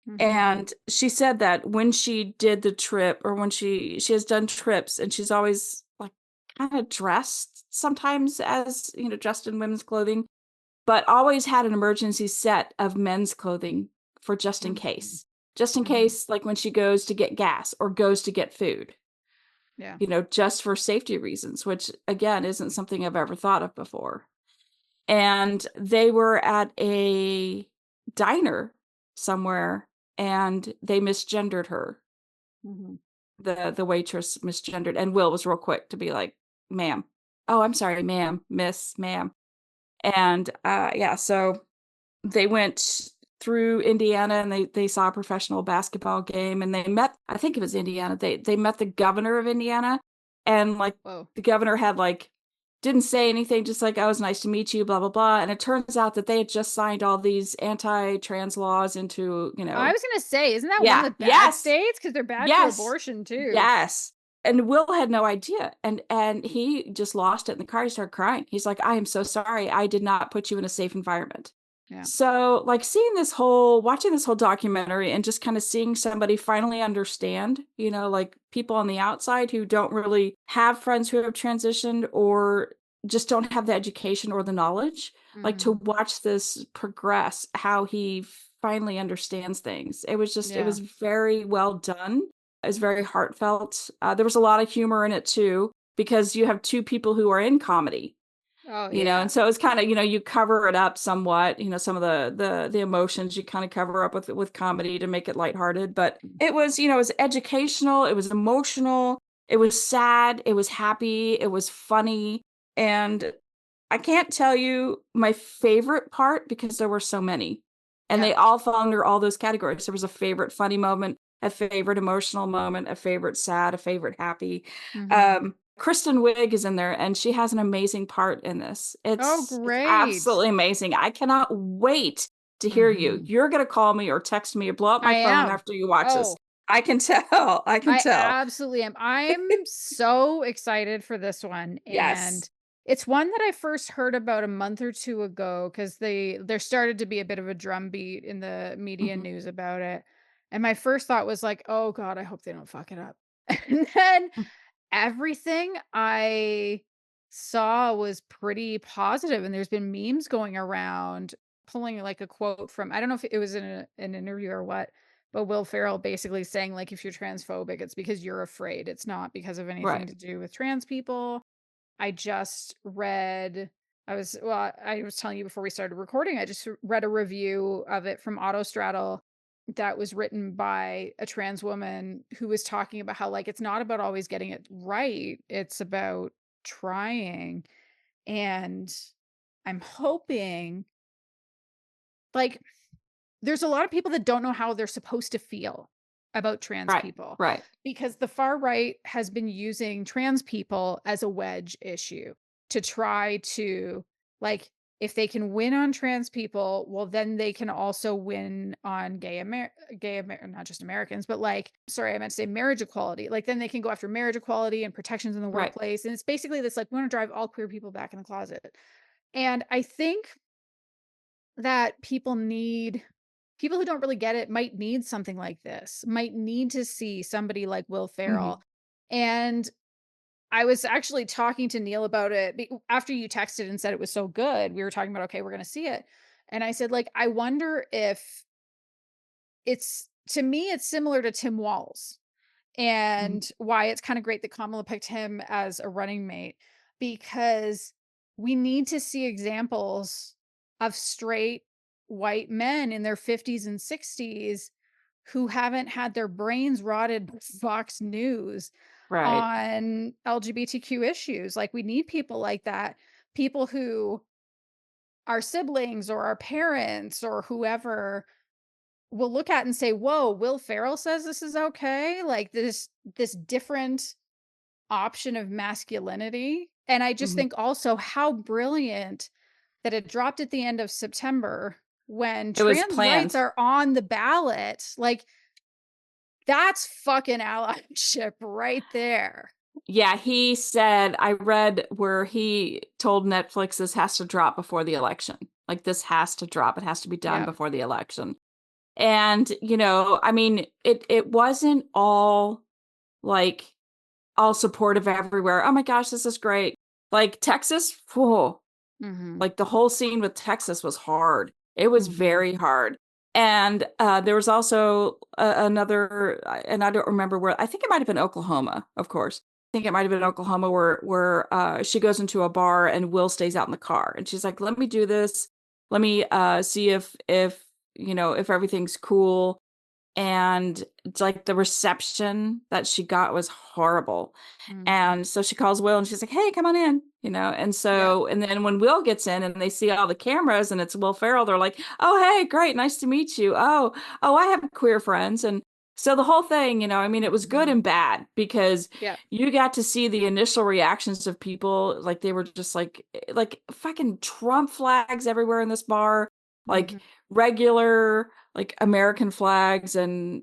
Mhm. And she said that when she did the trip, or when she has done trips, and she's always like kind of dressed sometimes as, dressed in women's clothing, but always had an emergency set of men's clothing for just in Mhm. case. Just in Mhm. case, like when she goes to get gas or goes to get food, Yeah. just for safety reasons, which again isn't something I've ever thought of before. And they were at a diner somewhere and they misgendered her. Mhm. The waitress misgendered, and Will was real quick to be like, ma'am. Oh, I'm sorry, ma'am, miss, ma'am. And yeah, so they went through Indiana and they saw a professional basketball game, and they met, I think it was Indiana. They met the governor of Indiana, and like Whoa. the governor had like didn't say anything, just like, oh, it was nice to meet you, blah blah blah. And it turns out that they had just signed all these anti-trans laws into, I was gonna say, isn't that one of yeah, the bad yes, states? Because 'Cause they're bad for yes, abortion too. yes. And Will had no idea. And he just lost it in the car. He started crying. He's like, I am so sorry. I did not put you in a safe environment. Yeah. So, like watching this whole documentary and just kind of seeing somebody finally understand, like people on the outside who don't really have friends who have transitioned or just don't have the education or the knowledge, like to Mhm. watch this progress, how he finally understands things. It Yeah. was very well done. It was very heartfelt. There was a lot of humor in it too, because you have two people who are in comedy, Oh, and yeah. so it's kind of, you cover it up somewhat, some of the emotions you kind of cover up with comedy to make it lighthearted. But it was, it was educational, it was emotional, it was sad, it was happy, it was funny. And I can't tell you my favorite part because there were so many. And Yeah. they all fall under all those categories. There was a favorite funny moment, a favorite emotional moment, a favorite sad, a favorite happy. Mhm. Kristen Wiig is in there and she has an amazing part in this. Oh, It's great. absolutely amazing. I cannot wait to hear you. Mhm. You're gonna call me or text me or blow up I my phone am. after you watch this. Oh, I can tell. I can I tell. absolutely am. I'm so excited for this one, and Yes. it's one that I first heard about a month or 2 ago because there started to be a bit of a drumbeat in the media Mhm. news about it, and my first thought was like, "Oh god, I hope they don't fuck it up." And then everything I saw was pretty positive, and there's been memes going around pulling like a quote from, I don't know if it was in an interview or what, but Will Ferrell basically saying like, if you're transphobic, it's because you're afraid. It's not because of anything Right. to do with trans people. I just read well, I was telling you before we started recording, I just read a review of it from Autostraddle that was written by a trans woman who was talking about how, like, it's not about always getting it right, it's about trying, and I'm hoping, like, there's a lot of people that don't know how they're supposed to feel about trans Right. people Right. because the far right has been using trans people as a wedge issue to try to, like, if they can win on trans people, well, then they can also win on not just Americans, but like, sorry, I meant to say marriage equality. Like, then they can go after marriage equality and protections in the Right. workplace. And it's basically this, like, we want to drive all queer people back in the closet. And I think that people who don't really get it might need something like this, might need to see somebody like Will Ferrell. Mhm. And I was actually talking to Neil about it after you texted and said it was so good. We were talking about, okay, we're going to see it. And I said, like, I wonder if to me, it's similar to Tim Walls Mhm. and why it's kind of great that Kamala picked him as a running mate because we need to see examples of straight white men in their 50s and 60s who haven't had their brains rotted by Fox News Right. on LGBTQ issues. Like, we need people like that, people who our siblings or our parents or whoever will look at and say, "Whoa, Will Ferrell says this is okay?" Like, this different option of masculinity. And I just Mhm. think also how brilliant that it dropped at the end of September when It was trans rights planned. are on the ballot. Like, that's fucking allyship right there. Yeah, he said I read where he told Netflix this has to drop before the election. Like, this has to drop. It has to be done Yep. before the election. And, I mean, it wasn't all like all supportive everywhere. Oh my gosh, this is great. Like Texas, whoa, Mhm. like the whole scene with Texas was hard. It was Mhm. very hard. And there was also another, and I don't remember where. I think it might have been Oklahoma, of course. I think it might have been Oklahoma where she goes into a bar and Will stays out in the car, and she's like, "Let me do this. Let me see if if everything's cool." And it's like the reception that she got was horrible. Mhm. And so she calls Will and she's like, "Hey, come on in," And Yeah. so, and then when Will gets in and they see all the cameras and it's Will Ferrell, they're like, "Oh, hey, great, nice to meet you. Oh, I have queer friends." And so the whole thing, I mean, it was good Mhm. and bad because Yeah. you got to see the initial reactions of people, like they were just like fucking Trump flags everywhere in this bar, like Mhm. regular like American flags, and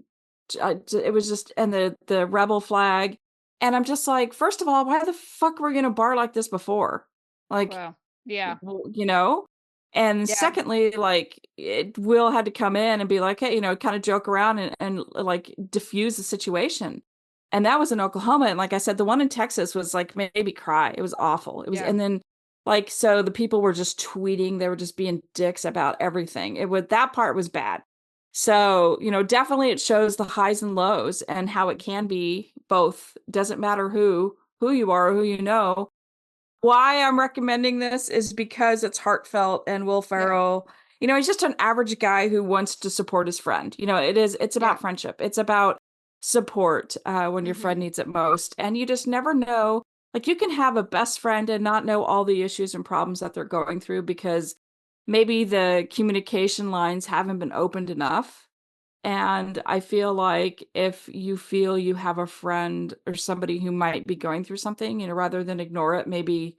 it was just, and the rebel flag. And I'm just like, first of all, why the fuck were we in a bar like this before? Like, Wow. Yeah. w you know? And Yeah. secondly, like, Will had to come in and be like, "Hey," kind of joke around and like diffuse the situation. And that was in Oklahoma. And like I said, the one in Texas was like made me cry. It was awful. It was, Yeah. and then like, so the people were just tweeting, they were just being dicks about everything. It was, that part was bad. So, definitely it shows the highs and lows and how it can be both. Doesn't matter who you are or who you know. Why I'm recommending this is because it's heartfelt and Will Yeah. Ferrell, he's just an average guy who wants to support his friend. It's Yeah. about friendship. It's about support when your friend Mhm. needs it most. And you just never know. Like, you can have a best friend and not know all the issues and problems that they're going through because maybe the communication lines haven't been opened enough. And I feel like if you feel you have a friend or somebody who might be going through something, rather than ignore it, maybe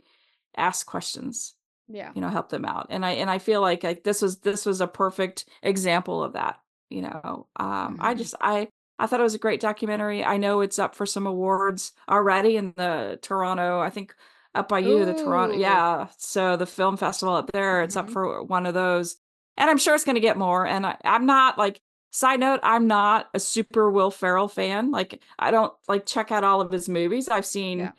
ask questions, Yeah. help them out. And I feel like this was a perfect example of that. I Mhm. just I thought it was a great documentary. I know it's up for some awards already in the Toronto, I think up by you, the Toronto, Ooh. yeah. So the film festival up there, it's up Mhm. for one of those. And I'm sure it's gonna get more. And I'm not like, side note, I'm not a super Will Ferrell fan. Like, I don't like check out all of his movies. I've seen Yeah.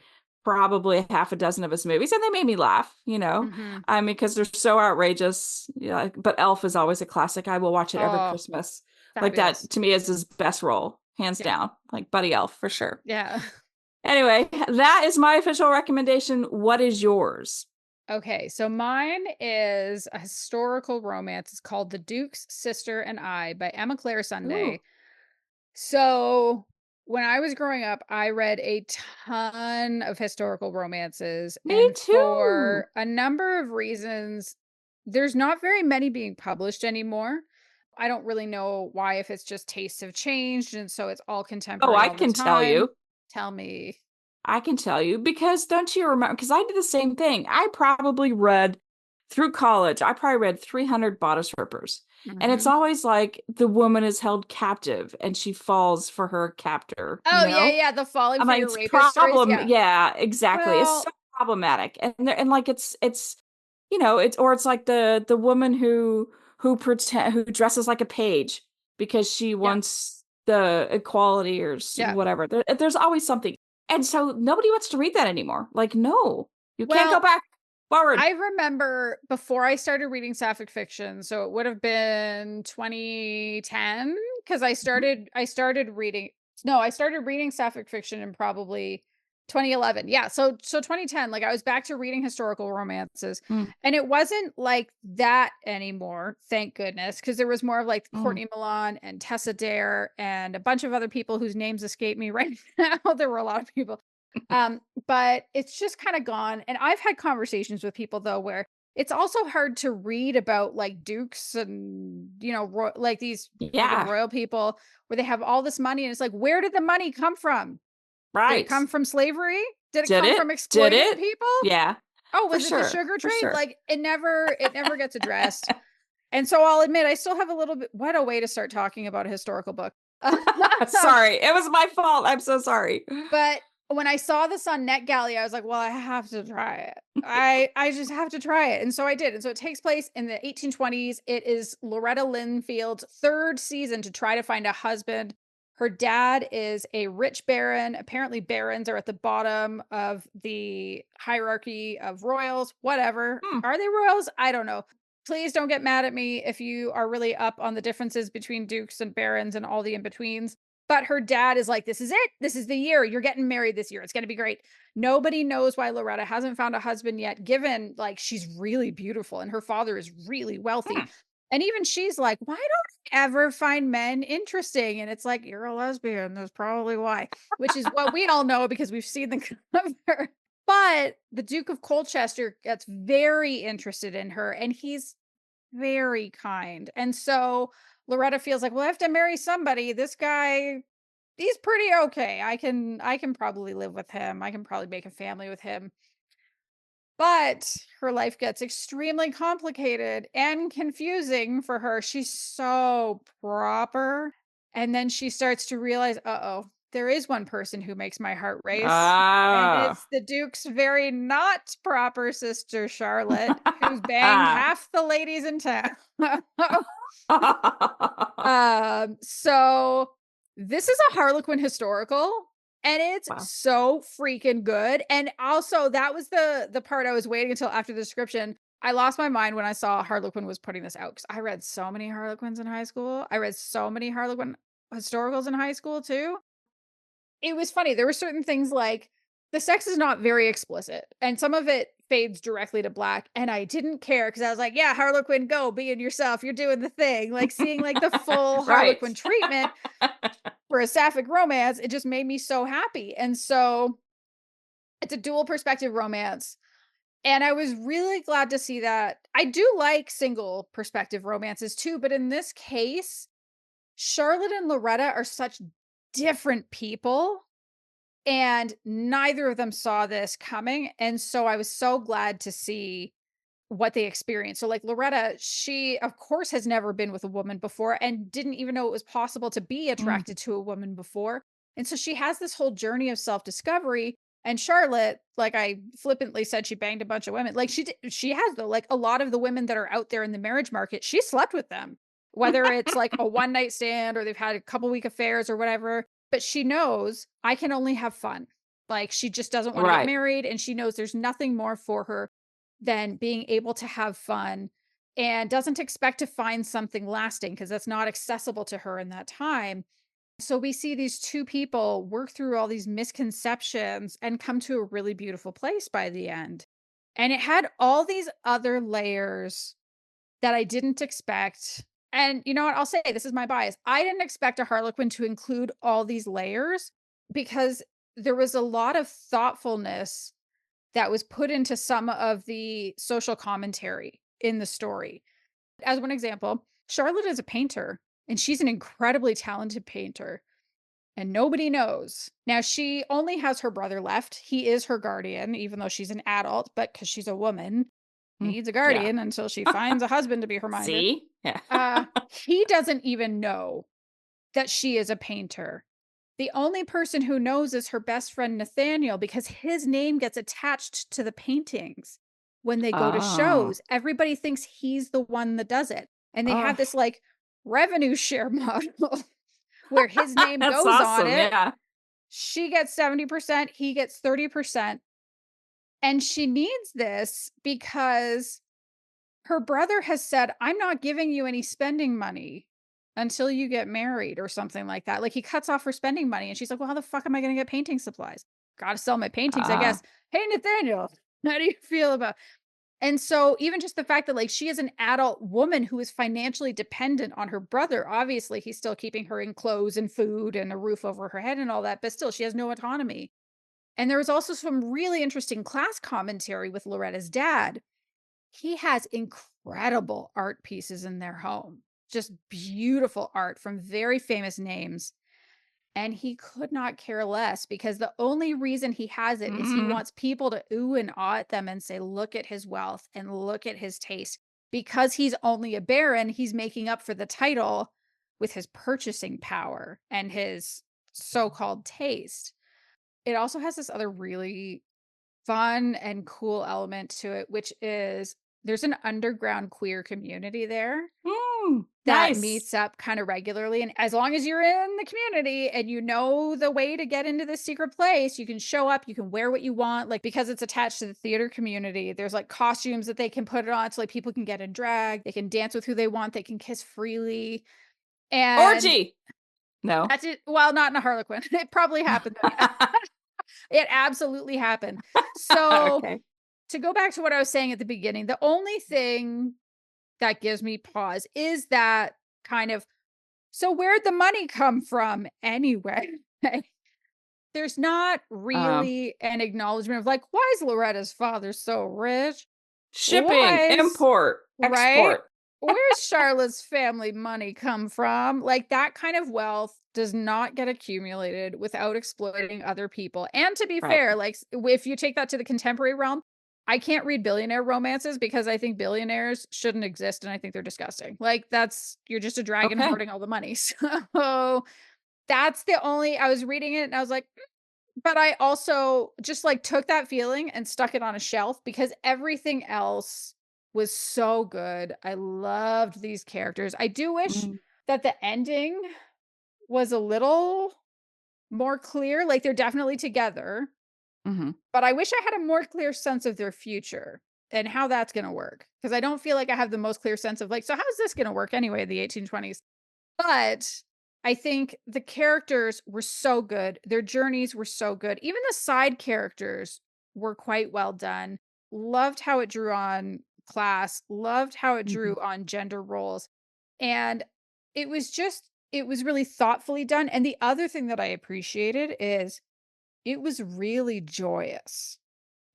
probably half a dozen of his movies, and they made me laugh. Mhm. I mean, because they're so outrageous. Yeah, but Elf is always a classic. I will watch it every Oh, Christmas. Like, that fabulous. to me is his best role, hands Yeah. down. Like Buddy Elf for sure. Yeah. Anyway, that is my official recommendation. What is yours? Okay, so mine is a historical romance. It's called The Duke's Sister and I by Emma Claire Ooh, Sunday. So, when I was growing up, I read a ton of historical romances, me and too. for a number of reasons, there's not very many being published anymore. I don't really know why, if it's just tastes have changed, and so it's all Oh, contemporary I all the can tell time. you. Tell me. I can tell you because don't you remember? Because I did the same thing. I probably read through college, I probably read 300 bodice rippers. And it's Mhm. always like the woman is held captive and she falls for her captor, Oh, yeah, yeah, the falling I'm for like, your it's rapist stories, problem. yeah. Yeah, exactly. It's so Well, problematic. And like it's it's like the woman who who dresses like a page because she Yeah. wants the equality or Yeah. whatever. There's always something. And so nobody wants to read that anymore. Like, no, you can't go Well, back forward. I remember before I started reading sapphic fiction, so it would have been 2010 because Mhm. I started reading sapphic fiction in probably 2011. Yeah, so 2010, like I was back to reading historical romances, Mm, and it wasn't like that anymore, thank goodness, because there was more of like mm. Courtney Milan and Tessa Dare and a bunch of other people whose names escape me right now. There were a lot of people. But it's just kind of gone. And I've had conversations with people though where it's also hard to read about like dukes and like these freaking Yeah, royal people where they have all this money and it's like, where did the money come from? Did it right. come from slavery? Did it Did come it? from Did exploiting it? people? Yeah, Oh, for was it the sure, sugar for trade? sure. Like it never gets addressed. And so I'll admit I still have a little bit. What a way to start talking about a historical book. Sorry, it was my fault. I'm so sorry. But when I saw this on NetGalley, I was like, "Well, I have to try it. I just have to try it." And so I did. And so it takes place in the 1820s. It is Loretta Linfield's third season to try to find a husband. Her dad is a rich baron. Apparently, barons are at the bottom of the hierarchy of royals. Whatever. Hmm. Are they royals? I don't know. Please don't get mad at me if you are really up on the differences between dukes and barons and all the in-betweens. But her dad is like, "This is it. This is the year. You're getting married this year. It's going to be great." Nobody knows why Loretta hasn't found a husband yet, given like she's really beautiful and her father is really wealthy. Hmm. And even she's like, "Why don't I ever find men interesting?" And it's like, "You're a lesbian. That's probably why," which is what we all know because we've seen the cover. But the Duke of Colchester gets very interested in her and he's very kind. And so Loretta feels like, "Well, I have to marry somebody. This guy, he's pretty okay. I can probably live with him. I can probably make a family with him." But her life gets extremely complicated and confusing for her. She's so proper. And then she starts to realize, uh-oh, there is one person who makes my heart race. And Ah. it's the Duke's very not proper sister, Charlotte, who's banged half the ladies in town. So this is a Harlequin historical, and it's Wow. so freaking good. And also, that was the part I was waiting until after the description. I lost my mind when I saw Harlequin was putting this out because I read so many Harlequins in high school. I read so many Harlequin historicals in high school too. It was funny. There were certain things like the sex is not very explicit, and some of it fades directly to black, and I didn't care because I was like, "Yeah, Harlequin, go, being yourself. You're doing the thing." Like, seeing, like, the full Right. Harlequin treatment for a sapphic romance, it just made me so happy, and so it's a dual perspective romance, and I was really glad to see that. I do like single perspective romances too, but in this case, Charlotte and Loretta are such different people and neither of them saw this coming, and so I was so glad to see what they experienced. So, like, Loretta, she, of course, has never been with a woman before and didn't even know it was possible to be Mm. attracted to a woman before, and so she has this whole journey of self-discovery, and Charlotte, like I flippantly said, she banged a bunch of women. Like, she has, though, like, a lot of the women that are out there in the marriage market, she slept with them, whether it's, like, a one-night stand or they've had a couple week affairs or whatever. But she knows, "I can only have fun." Like, she just doesn't wanna get Right. married, and she knows there's nothing more for her than being able to have fun, and doesn't expect to find something lasting because that's not accessible to her in that time. So we see these 2 people work through all these misconceptions and come to a really beautiful place by the end. And it had all these other layers that I didn't expect. And you know what? I'll say this is my bias. I didn't expect a Harlequin to include all these layers because there was a lot of thoughtfulness that was put into some of the social commentary in the story. As one example, Charlotte is a painter and she's an incredibly talented painter and nobody knows. Now, she only has her brother left. He is her guardian, even though she's an adult, but because she's a woman, Mm. needs a Yeah. guardian until she finds a husband to be her minder. See? Yeah. He doesn't even know that she is a painter. The only person who knows is her best friend Nathaniel because his name gets attached to the paintings when they go to Oh. shows. Everybody thinks he's the one that does it. And they have Oh, this like revenue share model where his name that's goes on awesome, it. yeah. She gets 70%, he gets 30%. And she needs this because her brother has said, "I'm not giving you any spending money until you get married," or something like that. Like, he cuts off her spending money, and she's like, "Well, how the fuck am I gonna get painting supplies? Gotta sell my paintings, I Ah, guess." "Hey, Nathaniel, how do you feel about" and so, even just the fact that, like, she is an adult woman who is financially dependent on her brother, obviously, he's still keeping her in clothes and food and a roof over her head and all that, but still, she has no autonomy. And there was also some really interesting class commentary with Loretta's dad. He has incredible art pieces in their home, just beautiful art from very famous names. And he could not care less because the only reason he has it is he mhm, wants people to ooh and ah at them and say, look at his wealth and look at his taste. Because he's only a baron, he's making up for the title with his purchasing power and his so called taste. It also has this other really fun and cool element to it, which is there's an underground queer community there that nice. meets up kind of regularly. And as long as you're in the community and you know the way to get into this secret place, you can show up, you can wear what you want. Like, because it's attached to the theater community, there's like costumes that they can put it on. So like people can get in drag, they can dance with who they want, they can kiss freely. And Orgy! No? that's it. Well, not in a Harlequin. It probably happened though. Yeah. It absolutely happened. So Okay. to go back to what I was saying at the beginning, the only thing that gives me pause is that kind of, so where'd the money come from anyway? There's not Um, really an acknowledgement of like, why is Loretta's father so rich? shipping, Why is import, right? export. Where's Charlotte's family money come from? Like, that kind of wealth does not get accumulated without exploiting other people. And to be Right. fair, like if you take that to the contemporary realm, I can't read billionaire romances because I think billionaires shouldn't exist and I think they're disgusting. Like, that's you're just a dragon Okay. hoarding all the money. So that's the only I was reading it and I was like, but I also just, like, took that feeling and stuck it on a shelf because everything else was so good. I loved these characters. I do wish Mm, that the ending was a little more clear, like, they're definitely together, mhm. but I wish I had a more clear sense of their future and how that's gonna work. Because I don't feel like I have the most clear sense of, like, "So how's this gonna work anyway, the 1820s?" But I think the characters were so good. Their journeys were so good. Even the side characters were quite well done. Loved how it drew on class, loved how it Mhm. drew on gender roles. And it was really thoughtfully done. And the other thing that I appreciated is it was really joyous.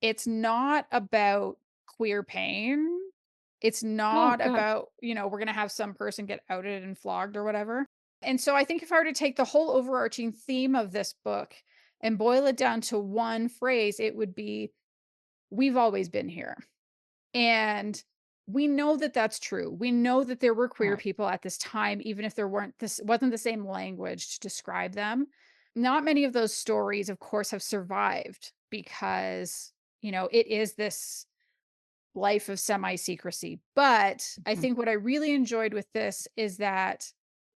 It's not about queer pain. It's Oh, not good. about, we're gonna have some person get outed and flogged or whatever. And so I think if I were to take the whole overarching theme of this book and boil it down to one phrase, it would be, "We've always been here." And we know that that's true. We know that there were queer Right. people at this time, even if there weren't this wasn't the same language to describe them. Not many of those stories, of course, have survived because, it is this life of semi-secrecy. But I Mhm. think what I really enjoyed with this is that,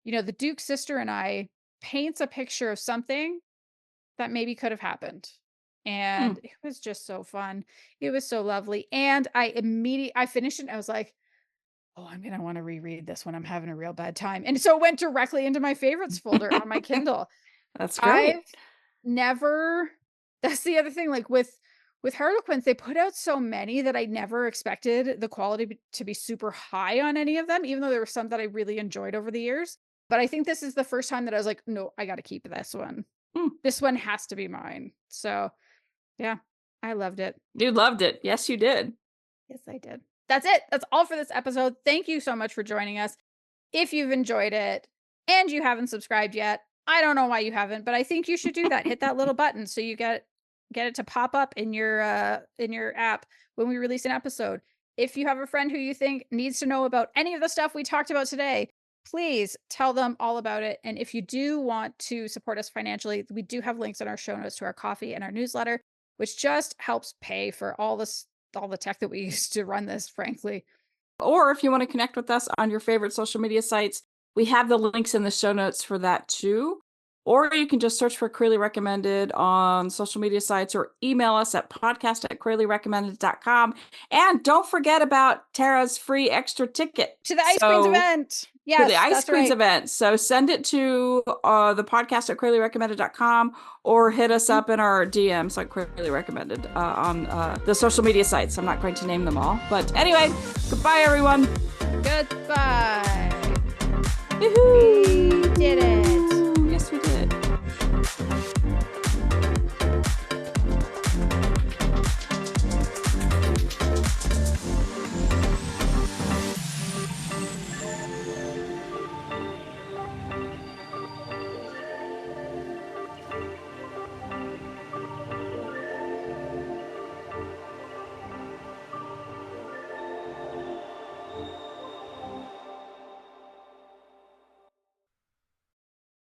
the Duke's sister and I paints a picture of something that maybe could have happened. Mm. And it was just so fun. It was so lovely. And I finished it and I was like, "Oh, I'm gonna wanna reread this when I'm having a real bad time." And so it went directly into my favorites folder on my Kindle. That's I've great. never that's the other thing, like, with Harlequins, they put out so many that I never expected the quality to be super high on any of them, even though there were some that I really enjoyed over the years. But I think this is the first time that I was like, "No, I gotta keep this one. Mm. This one has to be mine." So, yeah, I loved it. You loved it. Yes, you did. Yes, I did. That's it. That's all for this episode. Thank you so much for joining us. If you've enjoyed it and you haven't subscribed yet, I don't know why you haven't, but I think you should do that. Hit that little button so you get it to pop up in your app when we release an episode. If you have a friend who you think needs to know about any of the stuff we talked about today, please tell them all about it. And if you do want to support us financially, we do have links in our show notes to our coffee and our newsletter, which just helps pay for all the tech that we use to run this, frankly. Or if you want to connect with us on your favorite social media sites, we have the links in the show notes for that too. Or you can just search for Queerly Recommended on social media sites or email us at podcast@queerlyrecommended.com. And don't forget about Tara's free extra ticket. To the Ice Queens event. To Yes, the Ice that's Queens right. event. So send it to the podcast@queerlyrecommended.com or hit us up in our DMs like Queerly Recommended on the social media sites. I'm not going to name them all. But anyway, goodbye, everyone. Goodbye. Woohoo! We did it.